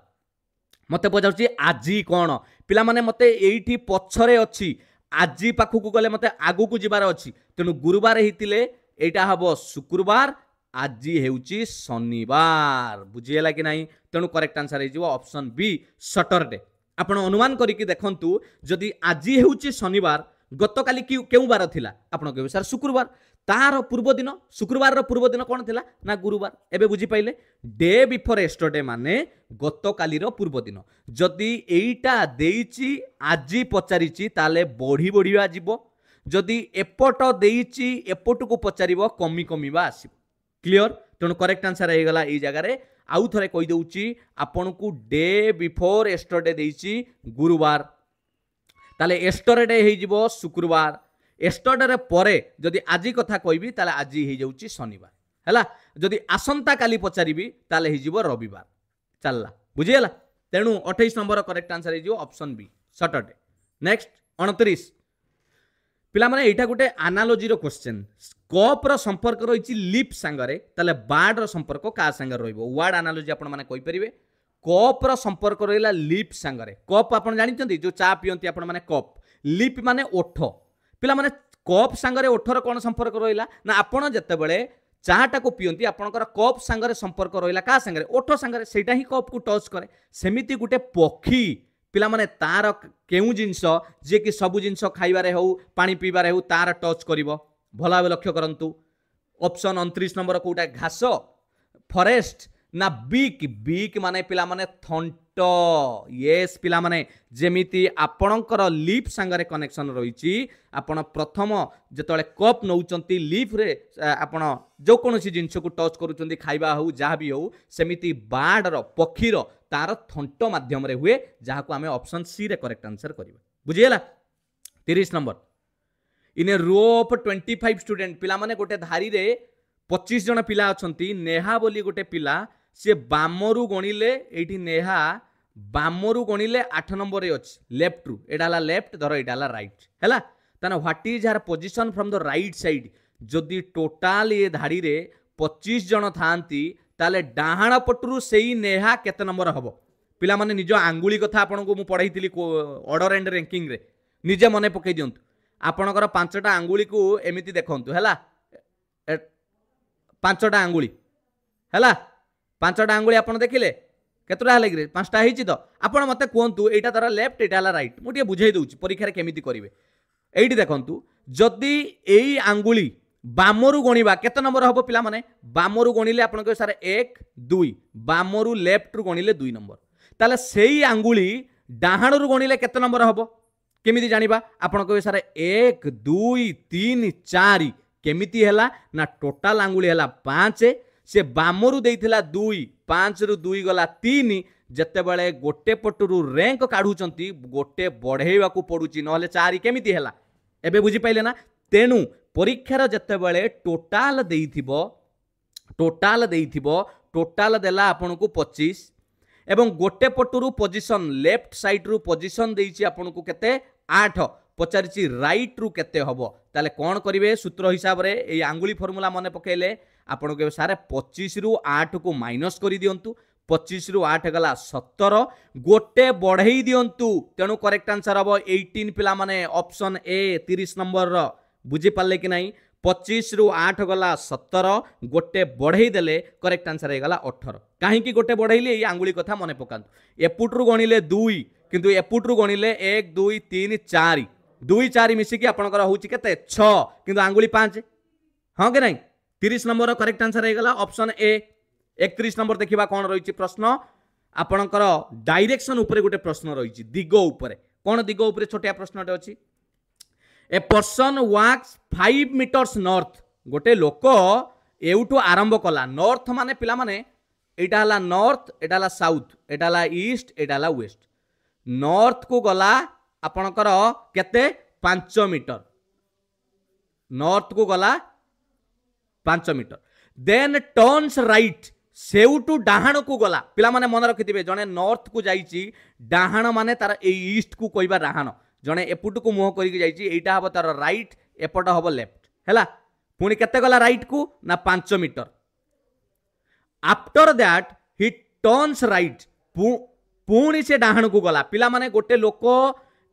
मते पचारुछि आजी कौन पिला माने मते एईठी पछरे अछि आजी पाखकु गले मते आगु को जिबार अछि तेणु गुरुवार हितिले एटा हबो शुक्रवार आजी हेउची शनिवार बुझीला कि नहीं तेणु करेक्ट आंसर हे ऑप्शन बी सैटरडे आपण अनुमान करिकि देखंतु जदि आजी हेउची शनिवार गतकाली केउ बार थिला आपण कहबे सर शुक्रवार तार पूर्व दिन शुक्रवार रो पूर्व दिन कौन थिला ना गुरुवार एबे बुझी पाइले डे बिफोर एस्टरडे माने गतकाली रो पूर्व दिन जदि एईटा देइची आजी पचारिची ताले बढ़ी बढ़िया जीवो जदि एपट देइची एपट को पचारिबो कमी कमीबा आसीबो क्लियर तेणु करेक्ट आंसर हे गला एई जगह रे आउ थरे कहि दउची आपन को डे बिफोर एस्टरडे देइची गुरुवार ताले एस्टरडे हे जिवो शुक्रवार एस्टरडे परे जदि आजी कथा कहबी ताले आजी हे जाउची शनिवार हैला जदि आसंता काली पचारिबी ताले हे जिवो रविवार चलला बुझियला तेणु 28 नंबर करेक्ट आंसर हे जिवो ऑप्शन बी सैटरडे नेक्स्ट 29 पिला माने एटा गुटे एनालॉजी रो क्वेश्चन कप रो संपर्क रहिछि लिप संगरे ताले बार्ड रो संपर्क का संगर रहइबो वर्ड एनालॉजी आपण माने कहि परिबे कप रो संपर्क रहिला लिप संगरे कप आपण जानिचंती जो चा पियंती आपण माने कप लिप माने ओठ पिला माने कप संगरे ओठर कोन संपर्क रहिला ना आपण जत्ते चाटा को पियंती आपणकर कप संगरे संपर्क रहिला का संगरे ओठ संगरे सेटा ही कप को टच करे सेमिति गुटे पक्षी पिला माने तार केउ जिंस जे कि सब जिंस खाइबारे हो पानी पीबारे हो तार टच करिवो भला भाबे लक्ष्य करंतु ऑप्शन 29 नंबर कोटा घास फॉरेस्ट ना बीक बीक माने पिला माने थंट यस पिला माने जेमिति आपणकर लिप संगरे कनेक्शन रहिछि आपण प्रथम जेतले कप नउचंती लिप रे आपण जो कोनोसी जिंस को टच करूचंती खाइबा हो जहा भी हो सेमिति बार्ड रो पक्षी रो तार थंट माध्यम रे हुए जहा को हमें ऑप्शन सी रे करेक्ट आंसर करिबा बुझियला 30 number in a row of 25 student पिला माने गोटे धारी रे 25 जन पिला अछंती नेहा बोली गोटे पिला से बामरु गणिले एठी नेहा बामरु गणिले 8 नंबर रे अछि लेफ्ट रु एडाला लेफ्ट धर एडाला राइट हैला तने what is her position from the right side जदि टोटल ये धाड़ी रे 25 जन थांती ताले डाहाण पटरु सेई नेहा केते नंबर हबो पिला माने निजो आंगुली कथा आपन को मु पढाइतिली ऑर्डर एंड रैंकिंग रे निजे मने पकई दियंतु आपणकर 5टा आंगुली को एमिति देखंतु हैला 5टा आंगुली हैला 5टा आंगुली आपन देखिले केतरा हले रे 5टा हिची तो आपन मते कोंतु एटा तारा लेफ्ट एटा हला राइट मु टिके बुझाई दउची परीक्षा रे केमिति करिवे एइटी देखंतु जदि एई आंगुली बामरु गणिबा केते नंबर हबो पिला माने बामरु गणिले आपन को सारे 1 2 बामरु लेफ्ट रु गणिले 2 नंबर ताले सेई आंगुली डाहाण रु गणिले केते नंबर हबो केमिति जानिबा आपन को सारे 1 2 3 4 केमिति हैला ना टोटल आंगुली हैला 5 से बामरु देइथिला 2 5 रु 2 गला 3 जत्ते बेले गोटे पटरु रैंक काढुचंती गोटे बढ़ेवा को पडुची नहले 4 केमिति हैला एबे बुझी पाइले ना तेनु परीक्षार जत्ते बेले टोटल देइथिबो टोटल देला आपन को 25 एवं गोटे पटरु पोजीशन लेफ्ट साइड रु पोजीशन देइची आपन को केते 8 पचारिची राइट रु केते हबो ताले कोन करिवे सूत्र हिसाब रे ए आंगुली फार्मूला मने पकेले आपन के सारे 25 रु 8 को माइनस करि दियंतु 25 रु 8 गला 17 गोटे बढ़ई दियंतु तेनु करेक्ट आंसर हबो 18 पिला माने ऑप्शन ए 30 नंबर रो बुझी पाले कि नहीं 25 रु 8 गला 17 गोटे बढ़ई देले करेक्ट आंसर हे गला 18 काहे कि गोटे बढ़ईले ए आंगुली कथा मने पकांतु एपुट रु गणिले 2 किंतु एपुट रु गणिले 1 2 3 4 2 4 मिसी कि आपनकर होउची केते 6 किंतु आंगुली 5 हां कि नहीं 30 नंबर करेक्ट आंसर हे गला ऑप्शन ए 31 नंबर देखिबा कोन रहिची प्रश्न आपनकर डायरेक्शन ऊपर गोटे प्रश्न रहिची दिग ऊपर कोन दिग ऊपर छोटिया प्रश्नटे अछि a person walks 5 metres north गोटे लोक एउठू आरंभ कला नॉर्थ माने पिला माने एटा हला नॉर्थ एटा हला साउथ एटा हला ईस्ट एटा हला वेस्ट नॉर्थ को गला आपनकर केते 5 मीटर नॉर्थ को गला 5 मीटर देन टर्न्स राइट सेउटू डाहाण को गला पिला माने मन रखिथिबे जने नॉर्थ को जाईची डाहाण माने तार ए ईस्ट को कहबा डाहाण जने एपुट को मुह करिक जाईची एटा हबो तार राइट एपट हबो लेफ्ट हैला पुणी केते गला राइट को ना 5 metre after that he turns right पुणी से डाहाण को गला पिला माने गोटे लोक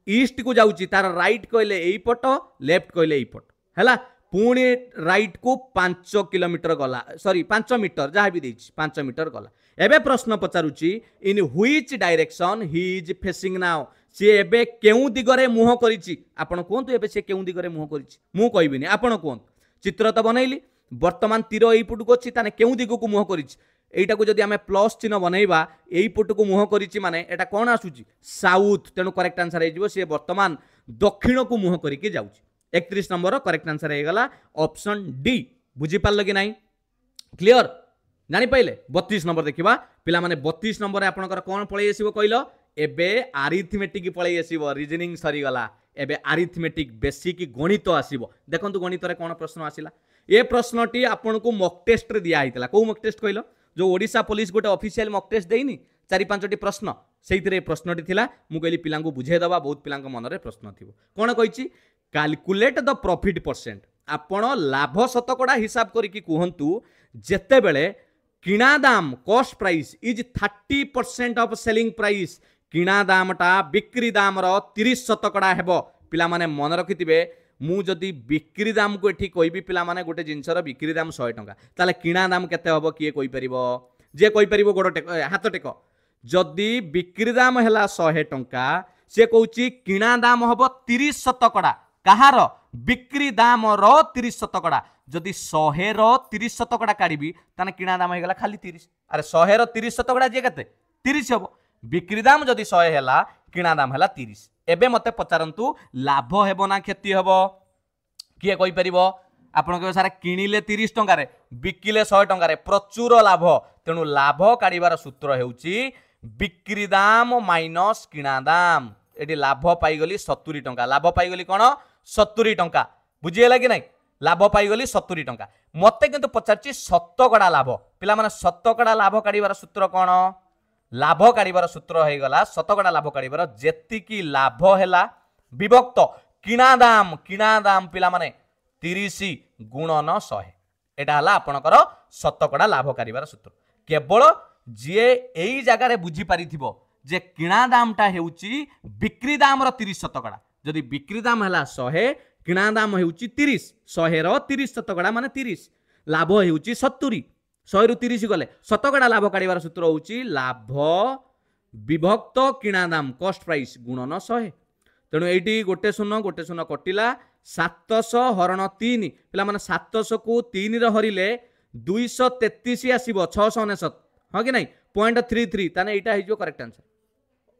ईस्ट को जाउची तार राइट कहले एई पट लेफ्ट कहले एई पट हैला पुणी राइट को 5 किलोमीटर गला सॉरी 5 मीटर जहाँ भी देछि 5 मीटर गला एबे प्रश्न पचारुची in which direction he is facing now सी एबे केउ दिगरे मुह करिछि आपण कोंतु एबे से केउ दिगरे मुह करिछि मु कहबिनी आपण कोंतु चित्र तो बनैली वर्तमान तीर एई पुट को अछि ताने केउ दिगु को मुह करिछि एटा को जदि आमे प्लस चिन्ह बनैबा एई पुट को मुह करिछि माने एटा कोन आसुछि साउथ तेनु करेक्ट आंसर हे जिवो से वर्तमान दक्षिण को मुह करिके जाउछि 31 नंबर करेक्ट आंसर हे गला ऑप्शन डी बुझी पारल कि नाही क्लियर जानि पाइले 32 नंबर देखिबा पिला माने 32 नंबर रे आपनकर कोन पळै आसीबो कहिलो एबे अरिथमेटिक पळै आसीबो रीजनिंग सरी गला एबे अरिथमेटिक बेसिक गणित आसीबो देखंतु गणित रे कोन प्रश्न आसिला ए प्रश्नटी आपनको मॉक टेस्ट रे दिया आइतला को मॉक टेस्ट कहिलो जो ओडिशा पुलिस गोटे ऑफिशियल मॉक टेस्ट देइनी 4-5टी प्रश्न सेइथिरे प्रश्नटी थिला मु कहली पिलांको बुझे दबा बहुत पिलांको मन रे प्रश्न थिबो कोन कहिछि कैलकुलेट द प्रॉफिट परसेंट आपण लाभ शतकड़ा हिसाब करिकी कुहंतु जेते बेले किणा दाम cost price is 30% of selling price किणा दामटा बिक्री दाम रो 30 शतकड़ा हेबो पिला माने मन रखिथिबे मु जदि बिक्री दाम को एठी कहबी पिला माने गोटे जिंसर बिक्री दाम 100 टंका ताले किणा दाम केते हबो किए कहि परिबो जे कहि परिबो गोड़ टेक हाथ टेक जदि बिक्री दाम हैला 100 टंका से कहउची किणा दाम हबो 30 शतकड़ा कहार बिक्री दाम रो 30 शतकड़ा जदि 100 रो 30 शतकड़ा काढिबी ताने किणा दाम हेगला खाली 30 अरे 100 रो 30 शतकड़ा जे केते 30 हबो बिक्री दाम जदि 100 हैला किणा दाम हैला 30 एबे मते पचारंतु लाभ हेबो ना क्षति हेबो किए कहि परिबो आपण के सारा किनिले 30 टंका रे बिकिले 100 टंका रे प्रचुर लाभ तेनु लाभ काढिबार सूत्र हेउची बिक्री दाम माइनस किणा दाम एटी लाभ पाई गली 70 टंका लाभ पाई गली कोन 70 टंका बुझिएला कि नै लाभ पाई गली 70 टंका मते किंतु पचारची शतकड़ा लाभ पिला माने शतकड़ा लाभ काढिबार सूत्र कोन लाभ काढिबार सूत्र हे गला शतकड़ा लाभ काढिबार जेतिकी लाभ हैला विभक्त किणा दाम पिला माने 30 गुणन 100 एटा हला आपनकर शतकड़ा लाभ काढिबार सूत्र केवल जे एई जगह रे बुझी पारिथिबो जे किणा दामटा हेउची बिक्री दाम रो 30 शतकड़ा जदि बिक्री दाम हैला 100 किणा दाम हेउची 30 100 रो 30 शतकड़ा माने 30 लाभ हेउची 70 100 रु 30 गले शतकड़ा लाभ काढिबार सूत्र होउची लाभ विभक्त किणा दाम कॉस्ट प्राइस गुणन 100 तेणु एटी गोटे शून्य कटिला 700 हरण 3 पिला माने 700 को 3 रे हरिले 233 आसीबो 699 हां कि नहीं 0.33 ताने एटा हिजो करेक्ट आंसर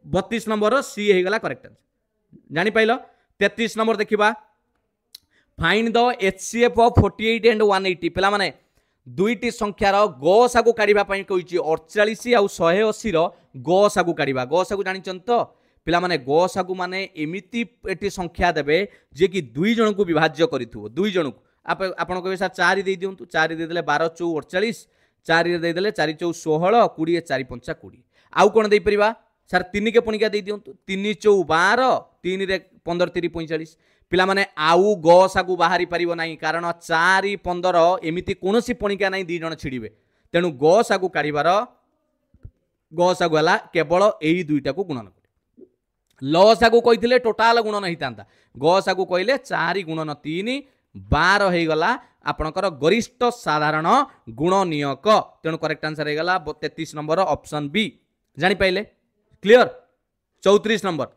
32 नंबर सी हे गला करेक्ट आंसर जानि पाइलो 33 नंबर देखिबा find the HCF of 48 and 180 पिला माने दुईटी संख्यार गसागु काढिबा पई कहिछि 48 आउ 180 रो गसागु काढिबा गसागु जानिचन तो पिला माने गसागु माने एमिति एटी संख्या देबे जे कि दुई जन को विभाज्य करिथुबो दुई जन को आपण कहबे सर 4 दे दियंतु 4 दे देले 12 चौ 48 4 दे देले 4 चौ 16 20 4 5 20 आउ कोन देई परिबा सर 3 के पणिका दे दियंतु 3 चौ 12 3 रे 15 3 45 पिला माने आउ गसागु बाहरी परिबो नाही कारण 4 15 एमिति कोनोसी पणिका नाही दी जण छिडिबे तेनु गसागु काढिबार गसागु हला केवल एही दुईटा को गुणन लसागु कहिथिले टोटाल गुणन हितांता गसागु कहिले 4 गुणन 3 12 हे गला आपनकर गरिष्ठ साधारण गुणनीयक तेनु करेक्ट आंसर हे गला 33 नंबर ऑप्शन बी जानि पाइले clear 34 number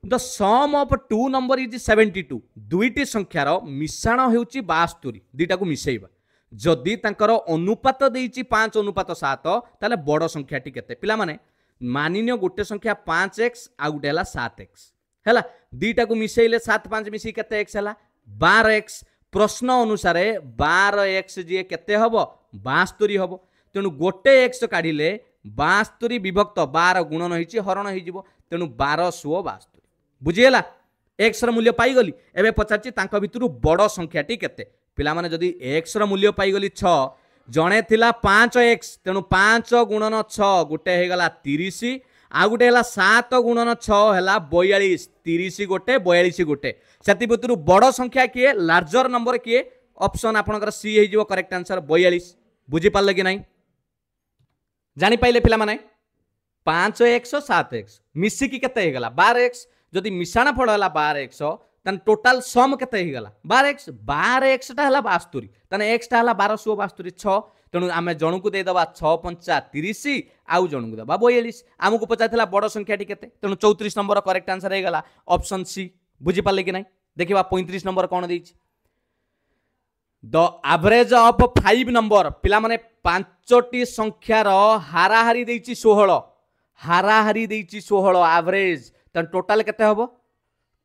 the sum of two number is 72 दुईटी संख्यार मिश्रण हेउची 72 दुईटा को मिसेइबा जदि तांकर अनुपात देइची 5:7 ताले बड़ संख्याटी केते पिला माने मानिनियो गोटे संख्या 5x आ गोटे हला 7x हैला दुईटा को मिसेइले 7 5 मिसी केते x हला 12x प्रश्न अनुसार 12x जे केते हबो 72 हबो तेनु गोटे x काढिले 72 विभक्त 12 गुणन होईची हरण होई जिवो तेनु 12 100 72 बुझिएला x र मूल्य पाई गली एबे पचारची तांका भितरु बड़ संख्याटी केते पिला माने जदी x र मूल्य पाई गली 6 जड़े थिला 5x तेणु 5 गुणन 6 गोटे हो गला 30 आ गोटे है 7 गुणन 6 है 42 30 गोटे 42 गोटे से बड़ संख्या किए लार्जर नंबर किए ऑप्शन आपनकर सी हो करेक्ट आंसर 42 बुझीपारे कि ना जापारे पिला माने 5x 7x मिसिकी केते गला 12x जदि मिशाण फल है 12x तान टोटाल सम केते गला 12x 12x टा हला 72 तान x टा हला 1272 6 तेणु आम जन को देदबा 6 पंचा 30 आउ जन को देबा 42 आमको पचार बड़ संख्या केते तेणु 34 नंबर करेक्ट आंसर हो गला ऑप्शन सी बुझीपारे कि ना देखा 35 नंबर कौन देछि द एवरेज ऑफ 5 नंबर पिला माने 5टी संख्यार हाराहारी देछि 16 हाराहारी देछि 16 एवरेज तन टोटाल केते हबो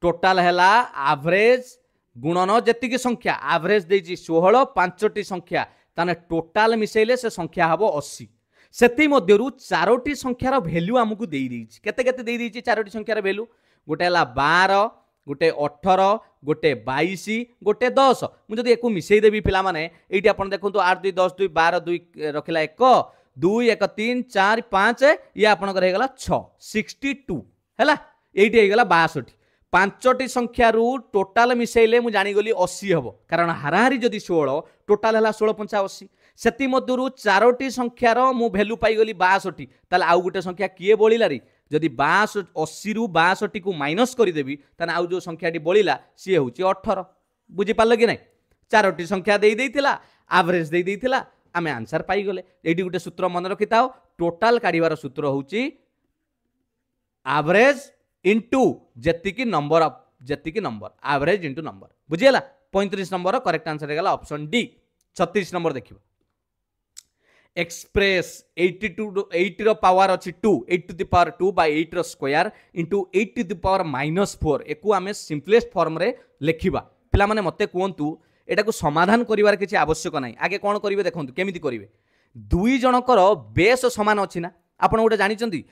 टोटाल हैला एवरेज गुणन जेतिकी संख्या एवरेज देछि 16 5टी संख्या ताने टोटाल मिसेले से संख्या हबो 80 सेति मध्यरु चारोटी संख्यार वैल्यू हमकु देई देछि केते केते देई देछि चारोटी संख्यार वैल्यू गोटे हैला 12 गोटे 18 गोटे 22 गोटे 10 मु जदि एको मिसेई देबी पिला माने एठी आपण देखंतु 8 2 10 2 12 2 रखिला 1 2 1 3 4 5 ये आपनकर हे गला 6 62 हैला एठी हे गला 62 पांचटी संख्या रू टोटाल मिसेइले मु जानी गली 80 हबो कारण हाराहारी जदि 16 टोटाल हला 16 पंचा 80 सेति मध्यरु चारोटी संख्यार मु वैल्यू पाई गली 62 ताले आउ गुटे संख्या किए बोलिलारी जदि 80 रु 62 को माइनस कर देबी ताने आउ जो संख्याटी बोलिला सी होची 18 बुझी पारल कि नै चारोटी संख्या देई देइतिला एवरेज देई देइतिला आमे आंसर पाई गले एडी गुटे सूत्र मन रखिताओ टोटाल काढिवार सूत्र होची एवरेज इंटू जेतिकी नंबर एवरेज इंटू नंबर बुझीला 35 नंबर करेक्ट आंसर हेगला ऑप्शन डी 36 नंबर देखिबो एक्सप्रेस 80 रो पावर अछि 2 8 टू द पावर 2 बाय 8 रो square into 8 to the power -4 एकु आमे सिंपलेस्ट फॉर्म रे लेखिबा पिला माने मते कोंतु एटा को समाधान करिवार किछि आवश्यक नै आगे कोन करिवे देखंतु केमिति करिवे दुई जनकर बेस समान अछि ना आपण गोटे जानिचंती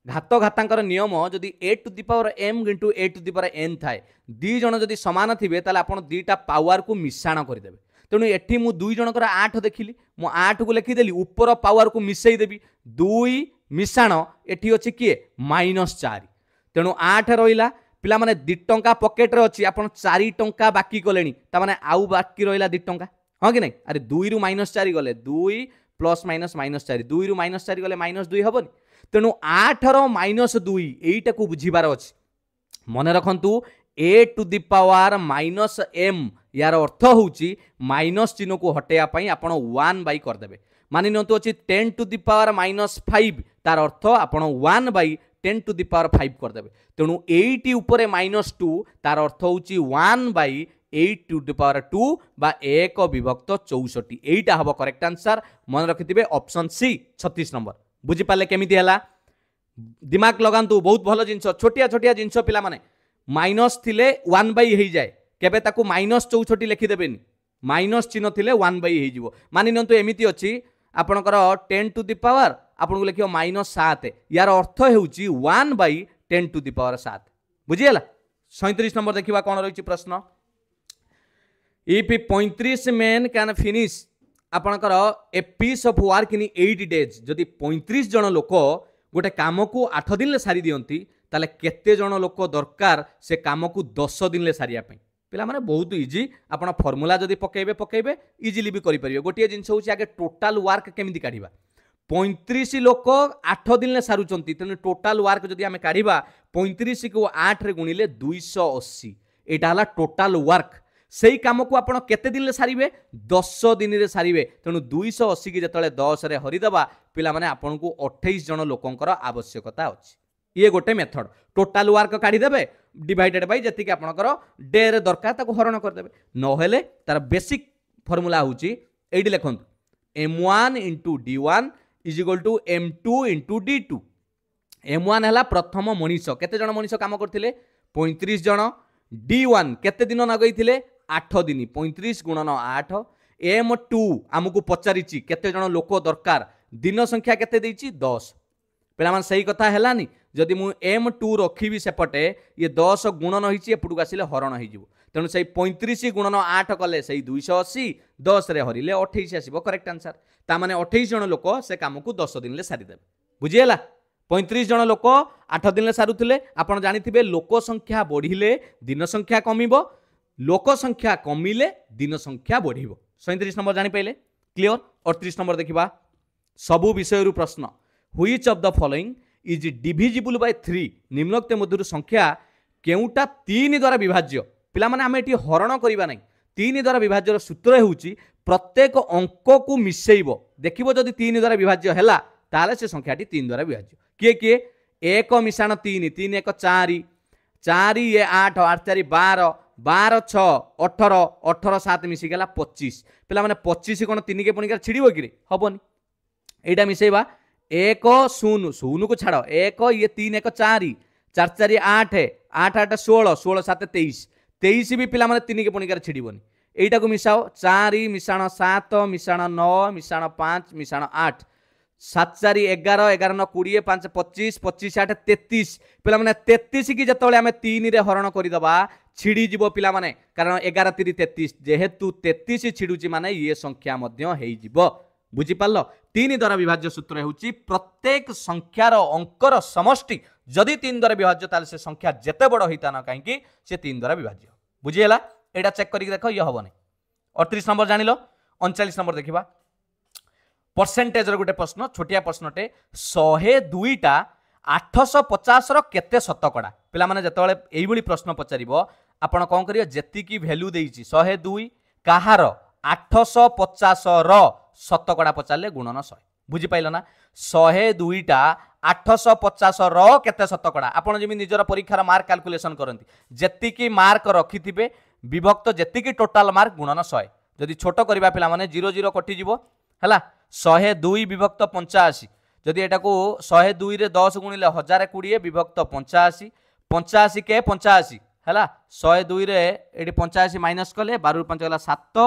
घात घातांकर नियम जदि 8 to the power m into 8 to the power n थाए दी जन जदि समान थिबे ताले आपण दीटा पावर को मिश्रण करदेबे तेणु एठी मु दुई जनकर 8 देखिली मु 8 को लिखिदेली ऊपर पावर को मिसई देबी दुई मिश्रण एठी अछि किए -4 तेणु 8 रहिला पिला माने 2 टंका पॉकेट रे अछि आपण 4 टंका बाकी कलेनी ता माने आउ बाकी रहिला 2 टंका हां कि नै अरे 2 रु -4 गले 2 प्लस माइनस -4 2 रु -4 गले -2 हबनी तेणु 8 रो -2 एइटा को बुझीबार अछि मने रखंतु a to the power -m यार अर्थ होउची माइनस चिन्ह को हटेया पई आपण 1 बाई कर देबे मानि नंतु अछि 10 टू द पावर -5 तार अर्थ आपण 1 बाई 10 टू द पावर 5 कर देबे तेणु 8 ऊपर -2 तार अर्थ होउची 1 बाई 8 टू द पावर 2 बा 1 विभक्त 64 एइटा हबो करेक्ट आंसर मन रखिथिबे ऑप्शन सी 36 नंबर बुझी पाले केमिति हला दिमाग लगांतु बहुत भलो जिंस छोटिया छोटिया जिंस पिला माने माइनस थिले 1 बाई हेई जाय केबे ताकू -64 लिखि देबेनी माइनस चिन्ह थिले 1 बाई हेई जिवो मानि नंतु एमिति अछि आपनकर 10 टू द पावर आपन को लिखियो -7 यार अर्थ हेउची 1 बाई 10 टू द पावर 7 बुझियला 37 नंबर देखिबा कोन रहिछि प्रश्न इफ 35 men कैन फिनिश आपनकर a piece of work in 8 days जदि 35 जन लोक गोटे काम को 8 दिन ले सारी दियंती ताले केते जन लोक दरकार से काम को 10 दिन ले सारिया पई पिला माने बहुत इजी आपण फार्मूला जदि पकेबे इजीली भी करि परिबे गोटिए जिंस होची आगे टोटल वर्क केमिति काढिबा 35 लोक 8 दिन ले सारुचंती तने टोटल वर्क जदि हमें काढिबा 35 को 8 रे गुणिले 280 एटा हला टोटल वर्क सेही काम को आपण केते दिन ले सारिबे 10 दिन रे सारिबे तेणु 280 की जतले 10 रे हरिदबा पिला माने आपण को 28 जन लोकंकर आवश्यकता अछि ये गोटे मेथड टोटल वर्क काढी देबे डिवाइडेड बाय जति के आपनकर डे रे दरकार ताको हरण कर देबे न हेले तार बेसिक फार्मूला होची AD लेखंतु m1 d1 = m2 d2 m1 हला प्रथम मनीष केते जन मनीष काम करथिले 35 जन d1 केते दिन नगैथिले 8 दिन 35 गुणन 8 m2 हमकु पचारिची केते जन लोक दरकार दिन संख्या केते देइची 10 पिला मान सही कथा हेलानी जदि मु m2 रखी सेपटे ये 10 गुणन होइछि एपटू आसिले हरण होइजिवो तेणु से 35 गुणन 8 कले से 280 10 रे हरिले 28 आसीबो करेक्ट आंसर ता माने 28 जन लोक से काम को 10 दिन ले सारी देबे बुझिएला 35 जन लोक 8 दिन ले सारुथिले आपण जानिथिबे लोक संख्या बढ़िले दिन संख्या कमिबो लोक संख्या कमिले दिन संख्या बढ़िबो 37 नंबर जानि पइले क्लियर 38 नंबर देखिबा सबु विषय रु प्रश्न which of the following is divisible by 3 निम्नोक्त मध्यरु संख्या केउटा 3 द्वारा विभाज्य पिला माने आमे एटी हरण करिबा नै 3 द्वारा विभाज्यर सूत्र हेउची प्रत्येक अंक को मिसेइबो देखिबो जदि 3 द्वारा विभाज्य हैला ताले से संख्याटी 3 द्वारा विभाज्य किए किए 1 मिशाण 3 3 1 4 4 ये 8 8 4 12 12 6 18 18 7 मिसी गला 25 पिला माने 25 कोन 3 के पणिका छिड़िबो कि रे हबोनी एटा मिसेइबा 1 0 0 को छाड़ 1 ये 3 1 4 4 4 8 8 8 16 16 7 23 23 भी पिला माने 3 के पणिका छिड़िबोनी एटा को मिसाओ 4 मिशाण 7 मिशाण 9 मिशाण 5 मिशाण 8 7 4 11 11 9 20 5 25 25 8 33 पिला माने 33 की जतले आमे 3 रे हरण करि दबा छिड़ी जीवो पिला माने कारण 11 3 33 जेहेतु 33 छिड़ुची माने ये संख्या मध्य हेई जीवो बुझी पारलो 3 द्वारा विभाज्य सूत्र हेउची प्रत्येक संख्यार अंकर समष्टि जदि 3 द्वारा विभाज्य ताले से संख्या जेते बड़ होइता न काहे कि से 3 द्वारा विभाज्य बुझिएला एटा चेक करिक देखो ये हबो नै 38 नंबर जानिलो 39 नंबर देखिबा परसेंटेज रो गोटे प्रश्न छोटिया प्रश्नटे 102 टा 850 रो केते शतकड़ा पिला माने जतले एई बळी प्रश्न पचारिबो आपण कोन करियो जेति की वैल्यू देइची 102 काहार 850 रो शतकड़ा पचारले गुणन 100 बुझी पाइलो ना 102 टा 850 रो केते शतकड़ा आपण जेमि निजर परीक्षार मार्क कैलकुलेशन करंती जेति की मार्क रखिथिबे विभक्त जेति की टोटल मार्क गुणन 100 जदि छोट करबा पिला माने 0 0 कटि जिवो हला 102 विभक्त 85 जदि एटा को 102 रे 10 गुणिले 1020 विभक्त 85 85 के 85 हला 102 रे एडी 85 माइनस कले 12 5 गला 7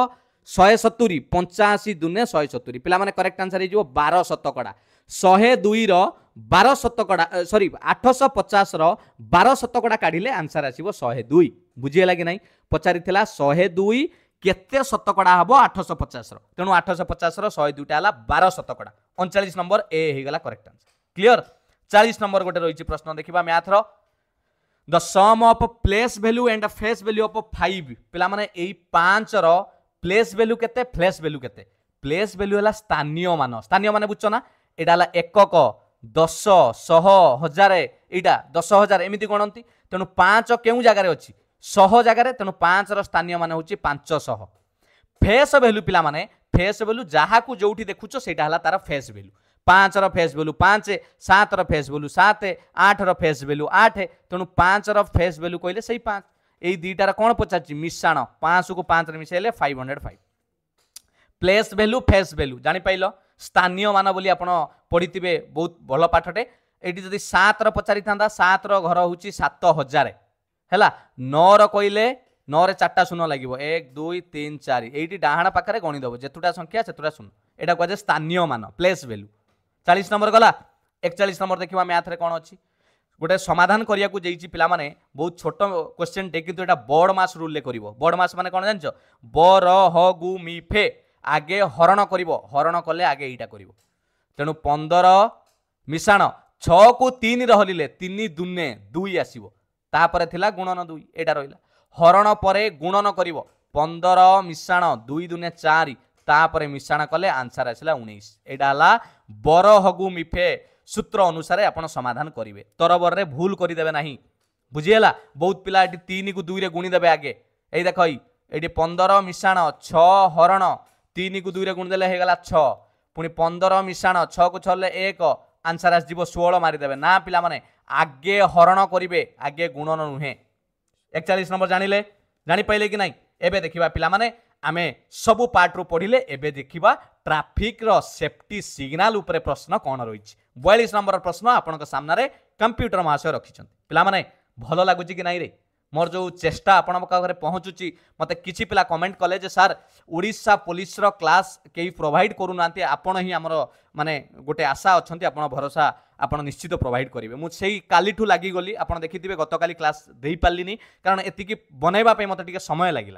170 85 दुने 170 पिला माने करेक्ट आंसर हे जो 12 शतकड़ा 102 रो 12 शतकड़ा सॉरी 850 रो 12 शतकड़ा काढिले आंसर आसीबो 102 बुझिए लागी नाही पचारिथिला 102 केते शतकड़ा हबो 850 रो तेनु 850 रो 102 टा हला 12 शतकड़ा 39 नंबर ए हे गला करेक्ट आंसर क्लियर 40 नंबर गोटे रहिछि प्रश्न देखिबा मैथ रो the sum of place value and face value of 5 पिला माने एई 5 रो प्लेस वैल्यू केते फेस वैल्यू केते प्लेस वैल्यू हला स्थानीय माने बुझछो ना एडा हला एकक 10 100 1000 एडा 10000 एमिति गणंती तेनु 5 केउ जगह रे अछि 100 जगह तेणु 5 स्थानीय मान हूँ 500 फेस वैल्यू पिला माने फेस वैल्यू जहाँ को जो देखुच से तार face value 5 face value 5 7 face value 7 8 face value 8 तेणु 5 फेस वैल्यू कहले से 5 यही दुईटार कौन पचार मिशाण 5 को 5 मिसेले 505 प्लेस वैल्यू फेस वैल्यू जापार स्थानीय मान बोली आप पढ़ी बहुत भल पाठटे ये जदि 7 पचारि था 7 घर हूँ 7000 है 9 कहले 9 रे 4टा शून्य लगे 1 2 3 4 ये डाहाण पाखे गणिदेव जेतुटा संख्या सेतुटा शून्य यहाँ कहुए स्थानीय मान प्लेस वैल्यू 40 नंबर गला 41 नंबर देखा मैथ रे कौन अच्छी गोटे समाधान करिया को जाइछि पिला माने बहुत छोट क्वेश्चन टे किंतु एटा बोर्ड मास रूल ले करिवो बोर्ड मास माने कोन जानछो ब र ह गु मी फे आगे हरण करिवो हरण कले आगे एटा करिवो तेनु 15 मिशाण 6 को 3 रे हलिले 3 दुने 2 आसीबो तापरे थिला गुणन 2 एटा रहिला हरण परे गुणन करिवो 15 मिशाण 2 दुने 4 तापरे मिशाण कले आंसर आसिला 19 एटा हला बर हगु मिफे सूत्र अनुसार आपण समाधान करेंगे तरबर रे भूल करदेवे ना बुझीगला बहुत पिला ये 3 को 2 रे गुणी देवे आगे ये देख ये 15 मिशाण 6 हरण 3 को 2 रे गुणी देले हेगला 6 पुणी 15 मिशाण 6 को 6 ले 1 आंसर आसजिव 16 मारिदेवे ना पिला माने आगे हरण करेंगे आगे गुणन नुहे 41 नंबर जानिले जानी पाइले कि नहीं एबे देखिबा पिला माने आमे सबु पार्ट रो पढ़िले एबे देखिबा ट्रैफिक रो सेफ्टी सिग्नल ऊपर प्रश्न कौन रही 42 नंबर प्रश्न आपण सामने कंप्यूटर महाशय रखिछन पिला माने भलो लागुची कि नहीं रे मोर जो चेष्टा आपण पाखे पहुँचुची मत किसी पिला कमेंट कले जे सर ओडिशा पुलिस रो क्लास कई प्रोवाइड करूना आपण ही आमर माने गोटे आशा अच्छा आप भरोसा आप निश्चित प्रोवाइड करेंगे मुझे कालीठू लगिगली आप देखिए गत काली क्लास दे पार्ली कारण एतिकी बनवाई मत टे समय लगे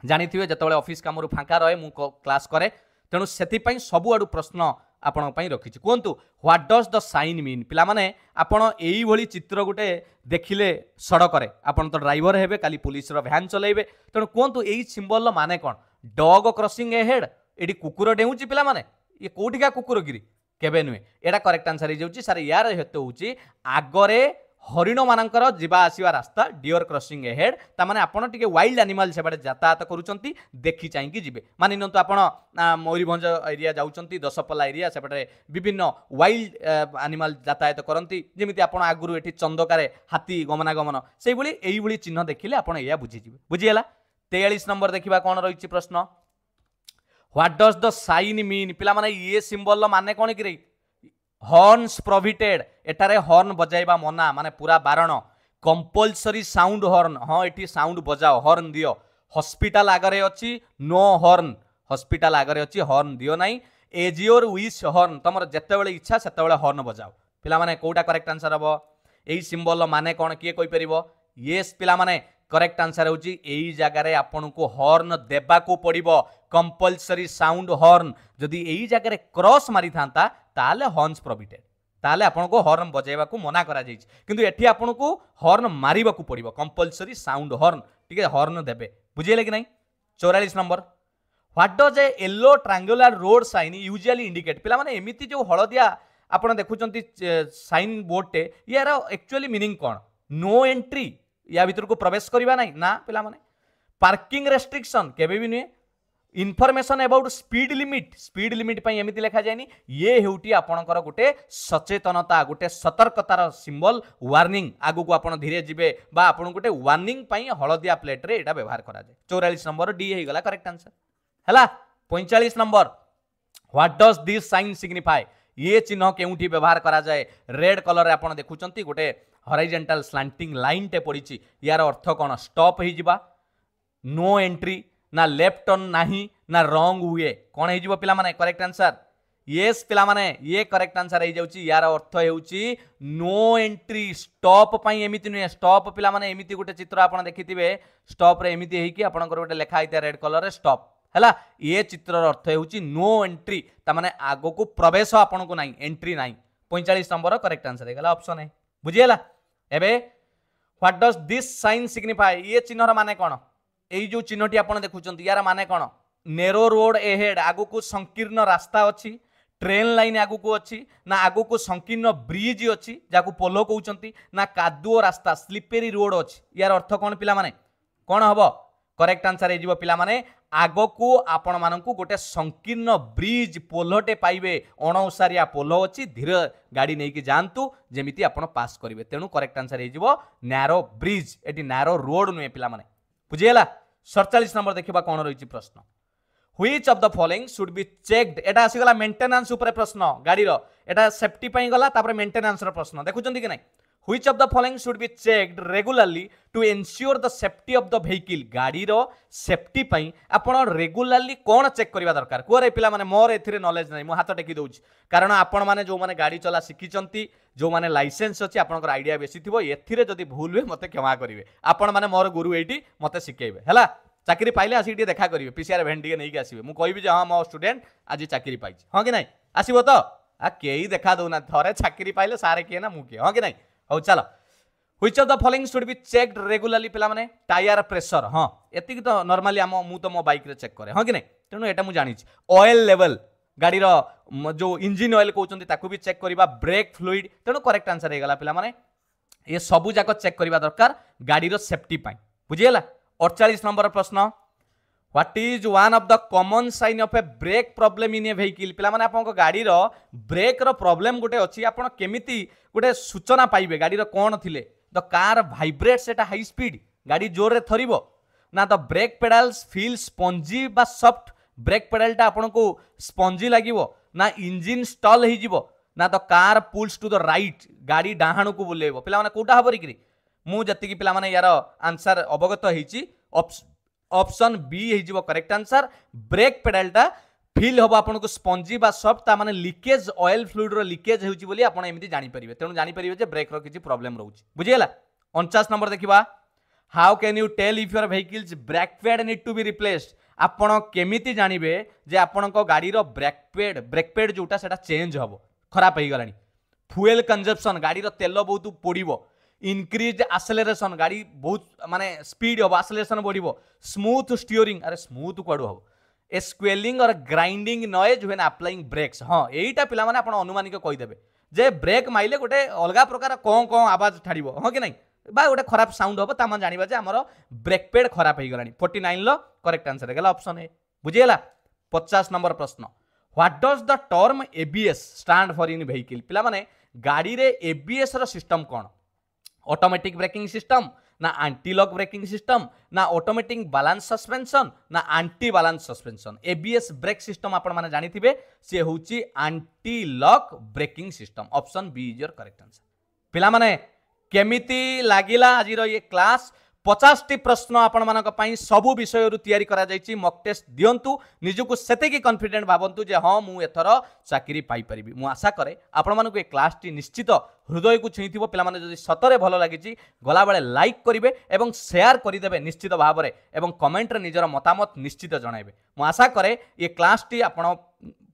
जानी थे जो ऑफिस काम फांका रहे मु क्लास करे तेणु से सबुआड़ू प्रश्न आपण रखी कहतु what does the sign mean पिला माने आपण एई भली चित्र गुटे देखिले सड़क रे आपण तो ड्राइवर हेबे काली पुलिस रो वैन चलाइबे तेणु कहतु एई सिंबल माने कोन डॉग क्रॉसिंग ए हेड एडी कुकुर डेउची पिला माने ये कोठिका कुकुर गिरी केबे नुहे एटा करेक्ट आंसर हे जाउची सर यार हेतु होची आगरे हरिण मानकर जीवा आसीवा रास्ता डियर क्रॉसिंग हेड ता माने आपण टिके वाइल्ड एनिमल सेबाटे यातायात करूचंती देखि चाहिकी जिबे मानि नंतु आपण मयूरभंज एरिया जाउचंती दशपल्ला एरिया सेबाटे विभिन्न वाइल्ड एनिमल यातायात करंती जेमिति आपण आगुरु एठी चंदकारे हाथी गमनागमन सेई भली एई भली चिन्ह देखिले आपण एया बुझि जिबे बुझियला 43 नंबर देखिबा कोन रहिछि प्रश्न what does the sign mean पिला माने ये सिंबल माने कोन कि रे हॉर्न्स प्रोहिबिटेड एटारे हॉर्न बजाइबा मना माने पूरा बारण कंपलसरी साउंड हॉर्न हाँ एटी साउंड बजाओ हॉर्न दियो हॉस्पिटल आगरे अछि नो हॉर्न हॉस्पिटल आगरे अछि हॉर्न दियो नाही एज योर विश हॉर्न तमर जत्ते बेले इच्छा सेते बेले हॉर्न बजाओ पिला माने कोटा करेक्ट आंसर हबो एई सिंबल माने कोन किए कोइ परिबो यस पिला माने करेक्ट आंसर होची एई जगारे आपन को हॉर्न देबा को पड़िबो कंपलसरी साउंड हॉर्न जदि एई जगारे क्रॉस मारि थांता ताले हॉर्न्स प्रोहिबिटेड ताले आपन को हॉर्न बजाइबा को मना करा जाइछ किंतु एठी आपन को हॉर्न मारिबा को पड़िबो कंपलसरी साउंड हॉर्न ठीक है हॉर्न देबे बुझिले कि नहीं 44 number what does a yellow triangular road sign usually indicate पिला माने एमिति जो हळदिया आपन देखुचंती साइन बोर्ड टे यार एक्चुअली मीनिंग कोन नो एंट्री या भीतर को प्रवेश करबा नहीं ना पिला माने पार्किंग रेस्ट्रिक्शन केबे भी नुए इनफॉरमेशन अबाउट स्पीड लिमिट पई एमिति लिखा जायनी ये हेउटी आपणकर गोटे सचेतनता गोटे सतर्कतार सिंबल वार्निंग आगु को आपण धीरे जिबे बा आपण गोटे वार्निंग पई हळदिया प्लेट रे एटा व्यवहार करा जाय 44 नंबर डी हे गला करेक्ट आंसर हला 45 number what does this sign signify ये चिन्ह केउठी व्यवहार करा जाय रेड कलर रे आपण देखुचंती गोटे हॉरिजॉन्टल स्लैंटिंग लाइन टे पड़िछि यार अर्थ कोन स्टॉप ही जिबा नो एंट्री ना लेफ्ट टर्न नाही ना रॉन्ग हुए कौन हो पिला माने करेक्ट आंसर यस पिला माने ये करेक्ट आंसर हो जाउची यार अर्थ हेउची नो एंट्री स्टॉप पई एमिति नुए स्टॉप पिला माने एमिति गोटे चित्र आपण देखिथिबे स्टॉप रे एमिति हेकी आपणकर गोटे लेखा आइता रेड कलर रे स्टॉप हैला ये चित्र अर्थ हेउची नो एंट्री ता माने आगो को प्रवेश आपण को नाही एंट्री नाही 45 नंबर करेक्ट आंसर हे गला ऑप्शन है बुझियला एबे what does this sign signify ये चिन्हर माने कोन एई जो चिन्हटी आपण देखुचंती यार माने कोन नेरो रोड एहेड आगु को संकीर्ण रास्ता अछि ट्रेन लाइन आगु को अछि ना आगु को संकीर्ण ब्रिज अछि जाकु पोलो कहउचंती ना कादुओ रास्ता स्लिपेरी रोड अछि यार अर्थ कोन पिला माने कोन हबो करेक्ट आंसर हे जिवो पिला माने आगो को आपण मानकु गोटे संकीर्ण ब्रिज पोलोटे पाइबे अणओसारिया पोलो अछि धीरे गाड़ी नेकी जानतु जेमिति आपण पास करिवे तेनु करेक्ट आंसर हे जिवो नैरो ब्रिज एटी नैरो रोड नुए पिला माने बुझियला 47 नंबर देखिबा कोन रहिछि प्रश्न which of the following should be checked एटा आसी गला मेंटेनेंस ऊपर प्रश्न गाड़ी रो एटा सेफ्टी पई गला तापर मेंटेनेंस रो प्रश्न देखुचंती कि नै which of the following should be checked regularly to ensure the safety of the vehicle गाड़ी रो सेफ्टी पई आपण रेगुलरली कोन चेक करबा दरकार कोरे पिला माने मोर एथिरे नॉलेज नै मो हाथ टेकी दउछि कारण आपण माने जो माने गाड़ी चला सिकिचंती जो माने लाइसेंस अछि आपनकर आईडिया बेसी थिबो एथिरे जदी भूल हुए मते क्षमा करिवे आपण माने मोर गुरु एठी मते सिकेइबे हला चाकरी पाइले आसी टी देखा करिवे पीसीआर भेंडी के नहीं आसीबे मु कहबी जे हां मो स्टूडेंट आज चाकरी पाइछि हां कि नहीं आसीबो तो आ केई देखा दउना थरे चाकरी पाइले सारे के ना मु के हां कि नहीं हो चलो which of the following should be checked regularly पिला माने टायर प्रेशर हां एतिक तो नॉर्मली हम मु तो मो बाइक रे चेक करे हां कि नहीं तेनु एटा मु जानि छी ऑयल लेवल गाड़ी रो जो इंजिन ऑयल कहउचंती ताकू भी चेक करबा ब्रेक फ्लूइड तेनु करेक्ट आंसर हे गला पिला माने ये सबु जाक चेक करबा दरकार गाड़ी रो सेफ्टी पई बुझियला 48 नंबर प्रश्न what is one of the common sign of a brake problem in a vehicle पिला माने आपन को गाड़ी रो ब्रेक रो प्रॉब्लम गुटे अछि आपन केमिति गुटे सूचना पाइबे गाड़ी रो कोन थिले the car vibrates at high speed गाड़ी जोर रे थरिबो ना the brake pedals feel spongy बा सॉफ्ट ब्रेक पेडलटा आपन को स्पंजी लागिवो ना इंजिन स्टॉल हे जिवो ना the car pulls to the right गाड़ी डाहाणु को बुलेबो पिला माने कोटा हबरी कि मु जति पिला माने यार आंसर अवगत होईची ऑप्शन बी हो करेक्ट आंसर। ब्रेक पेडालटा फिल हम आपको स्पंजी बा सॉफ्ट ता माने लीकेज ऑयल फ्लूइड रो लीकेज होउची बोली आपण एमिति जानि परिबे तेनु जानि परिबे जे ब्रेक रो किछि प्रॉब्लम रहउची बुझियला। 49 नंबर देखिबा how can you tell if your vehicle's brake pad need to be replaced आपण केमिति जानिबे जे आपण को गाड़ी रो ब्रेक पैड जोटा सेटा चेंज हबो खराब हे गलानी। फ्यूल कंजप्शन गाड़ी रो तेल बहुत पोड़िबो। इनक्रीज एक्सेलरेशन गाड़ी बहुत माने स्पीड हबो एक्सेलरेशन बढ़िबो। स्मूथ स्टीयरिंग अरे स्मूथ क्वाडो हबो। A squealing or grinding noise when applying brakes हाँ एटा पिला माने आपण अनुमानिक कहि देबे जे ब्रेक माइले गोटे अलगा प्रकार कों कों आवाज ठाड़िबो हाँ कि नहीं बा गोटे खराब साउंड हबो ता मन जानिबा जे हमर ब्रेक पैड खराब हे गलानी। 49 लो करेक्ट आंसर गेला ऑप्शन ए बुझियला। 50 नंबर प्रश्न what does the term ABS stand for in vehicle पिला माने गाड़ी रे एबीएस रो सिस्टम कोन ऑटोमेटिक ब्रेकिंग सिस्टम ना एंटी लॉक ब्रेकिंग सिस्टम ना ऑटोमेटिक बैलेंस सस्पेंशन ना anti balance suspension. ABS brake system आपण माने जानिथिबे से होउची anti lock braking system option B is your correct answer. पिला माने केमिति लागिला आज ये क्लास 50 टी प्रश्न आपण मानक पई सबु विषय रु तयारी करा जायछि मॉक टेस्ट दियंतु निजुको सेतेकी कॉन्फिडेंट भाबंतु जे हां मु एथर चाकरी पाई परिबी। मु आशा करे आपण मानक ए क्लास टी निश्चित हृदय को छुईथिबो पिला माने जदि सतरे भलो लागिछि गला बेले लाइक करिवे एवं शेयर करि देबे निश्चित भाबरे एवं कमेंट रे निजर मतामत निश्चित जणाइबे। मु आशा करे ये क्लास टी आपण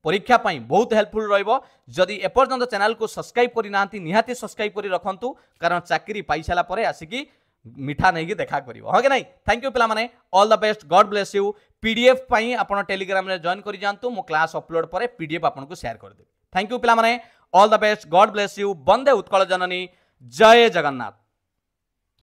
परीक्षा पाई बहुत हेल्पफुल रहिबो। जदि एपर्यंत चैनल को सब्सक्राइब करि नांती निहाती सब्सक्राइब करि रखंतु कारण चाकरी पाई साला परे आसिकी मिठा नहीं कि देखा करिवो हाँ कि नहीं। थैंक यू पिला माने all the best God bless you. PDF पाई आपण टेलीग्राम रे जॉइन करि जानतु मो क्लास अपलोड परे पीडीएफ आपण को शेयर कर देबे। थैंक यू पिला माने all the best God bless you. वंदे उत्कल जननी जय जगन्नाथ।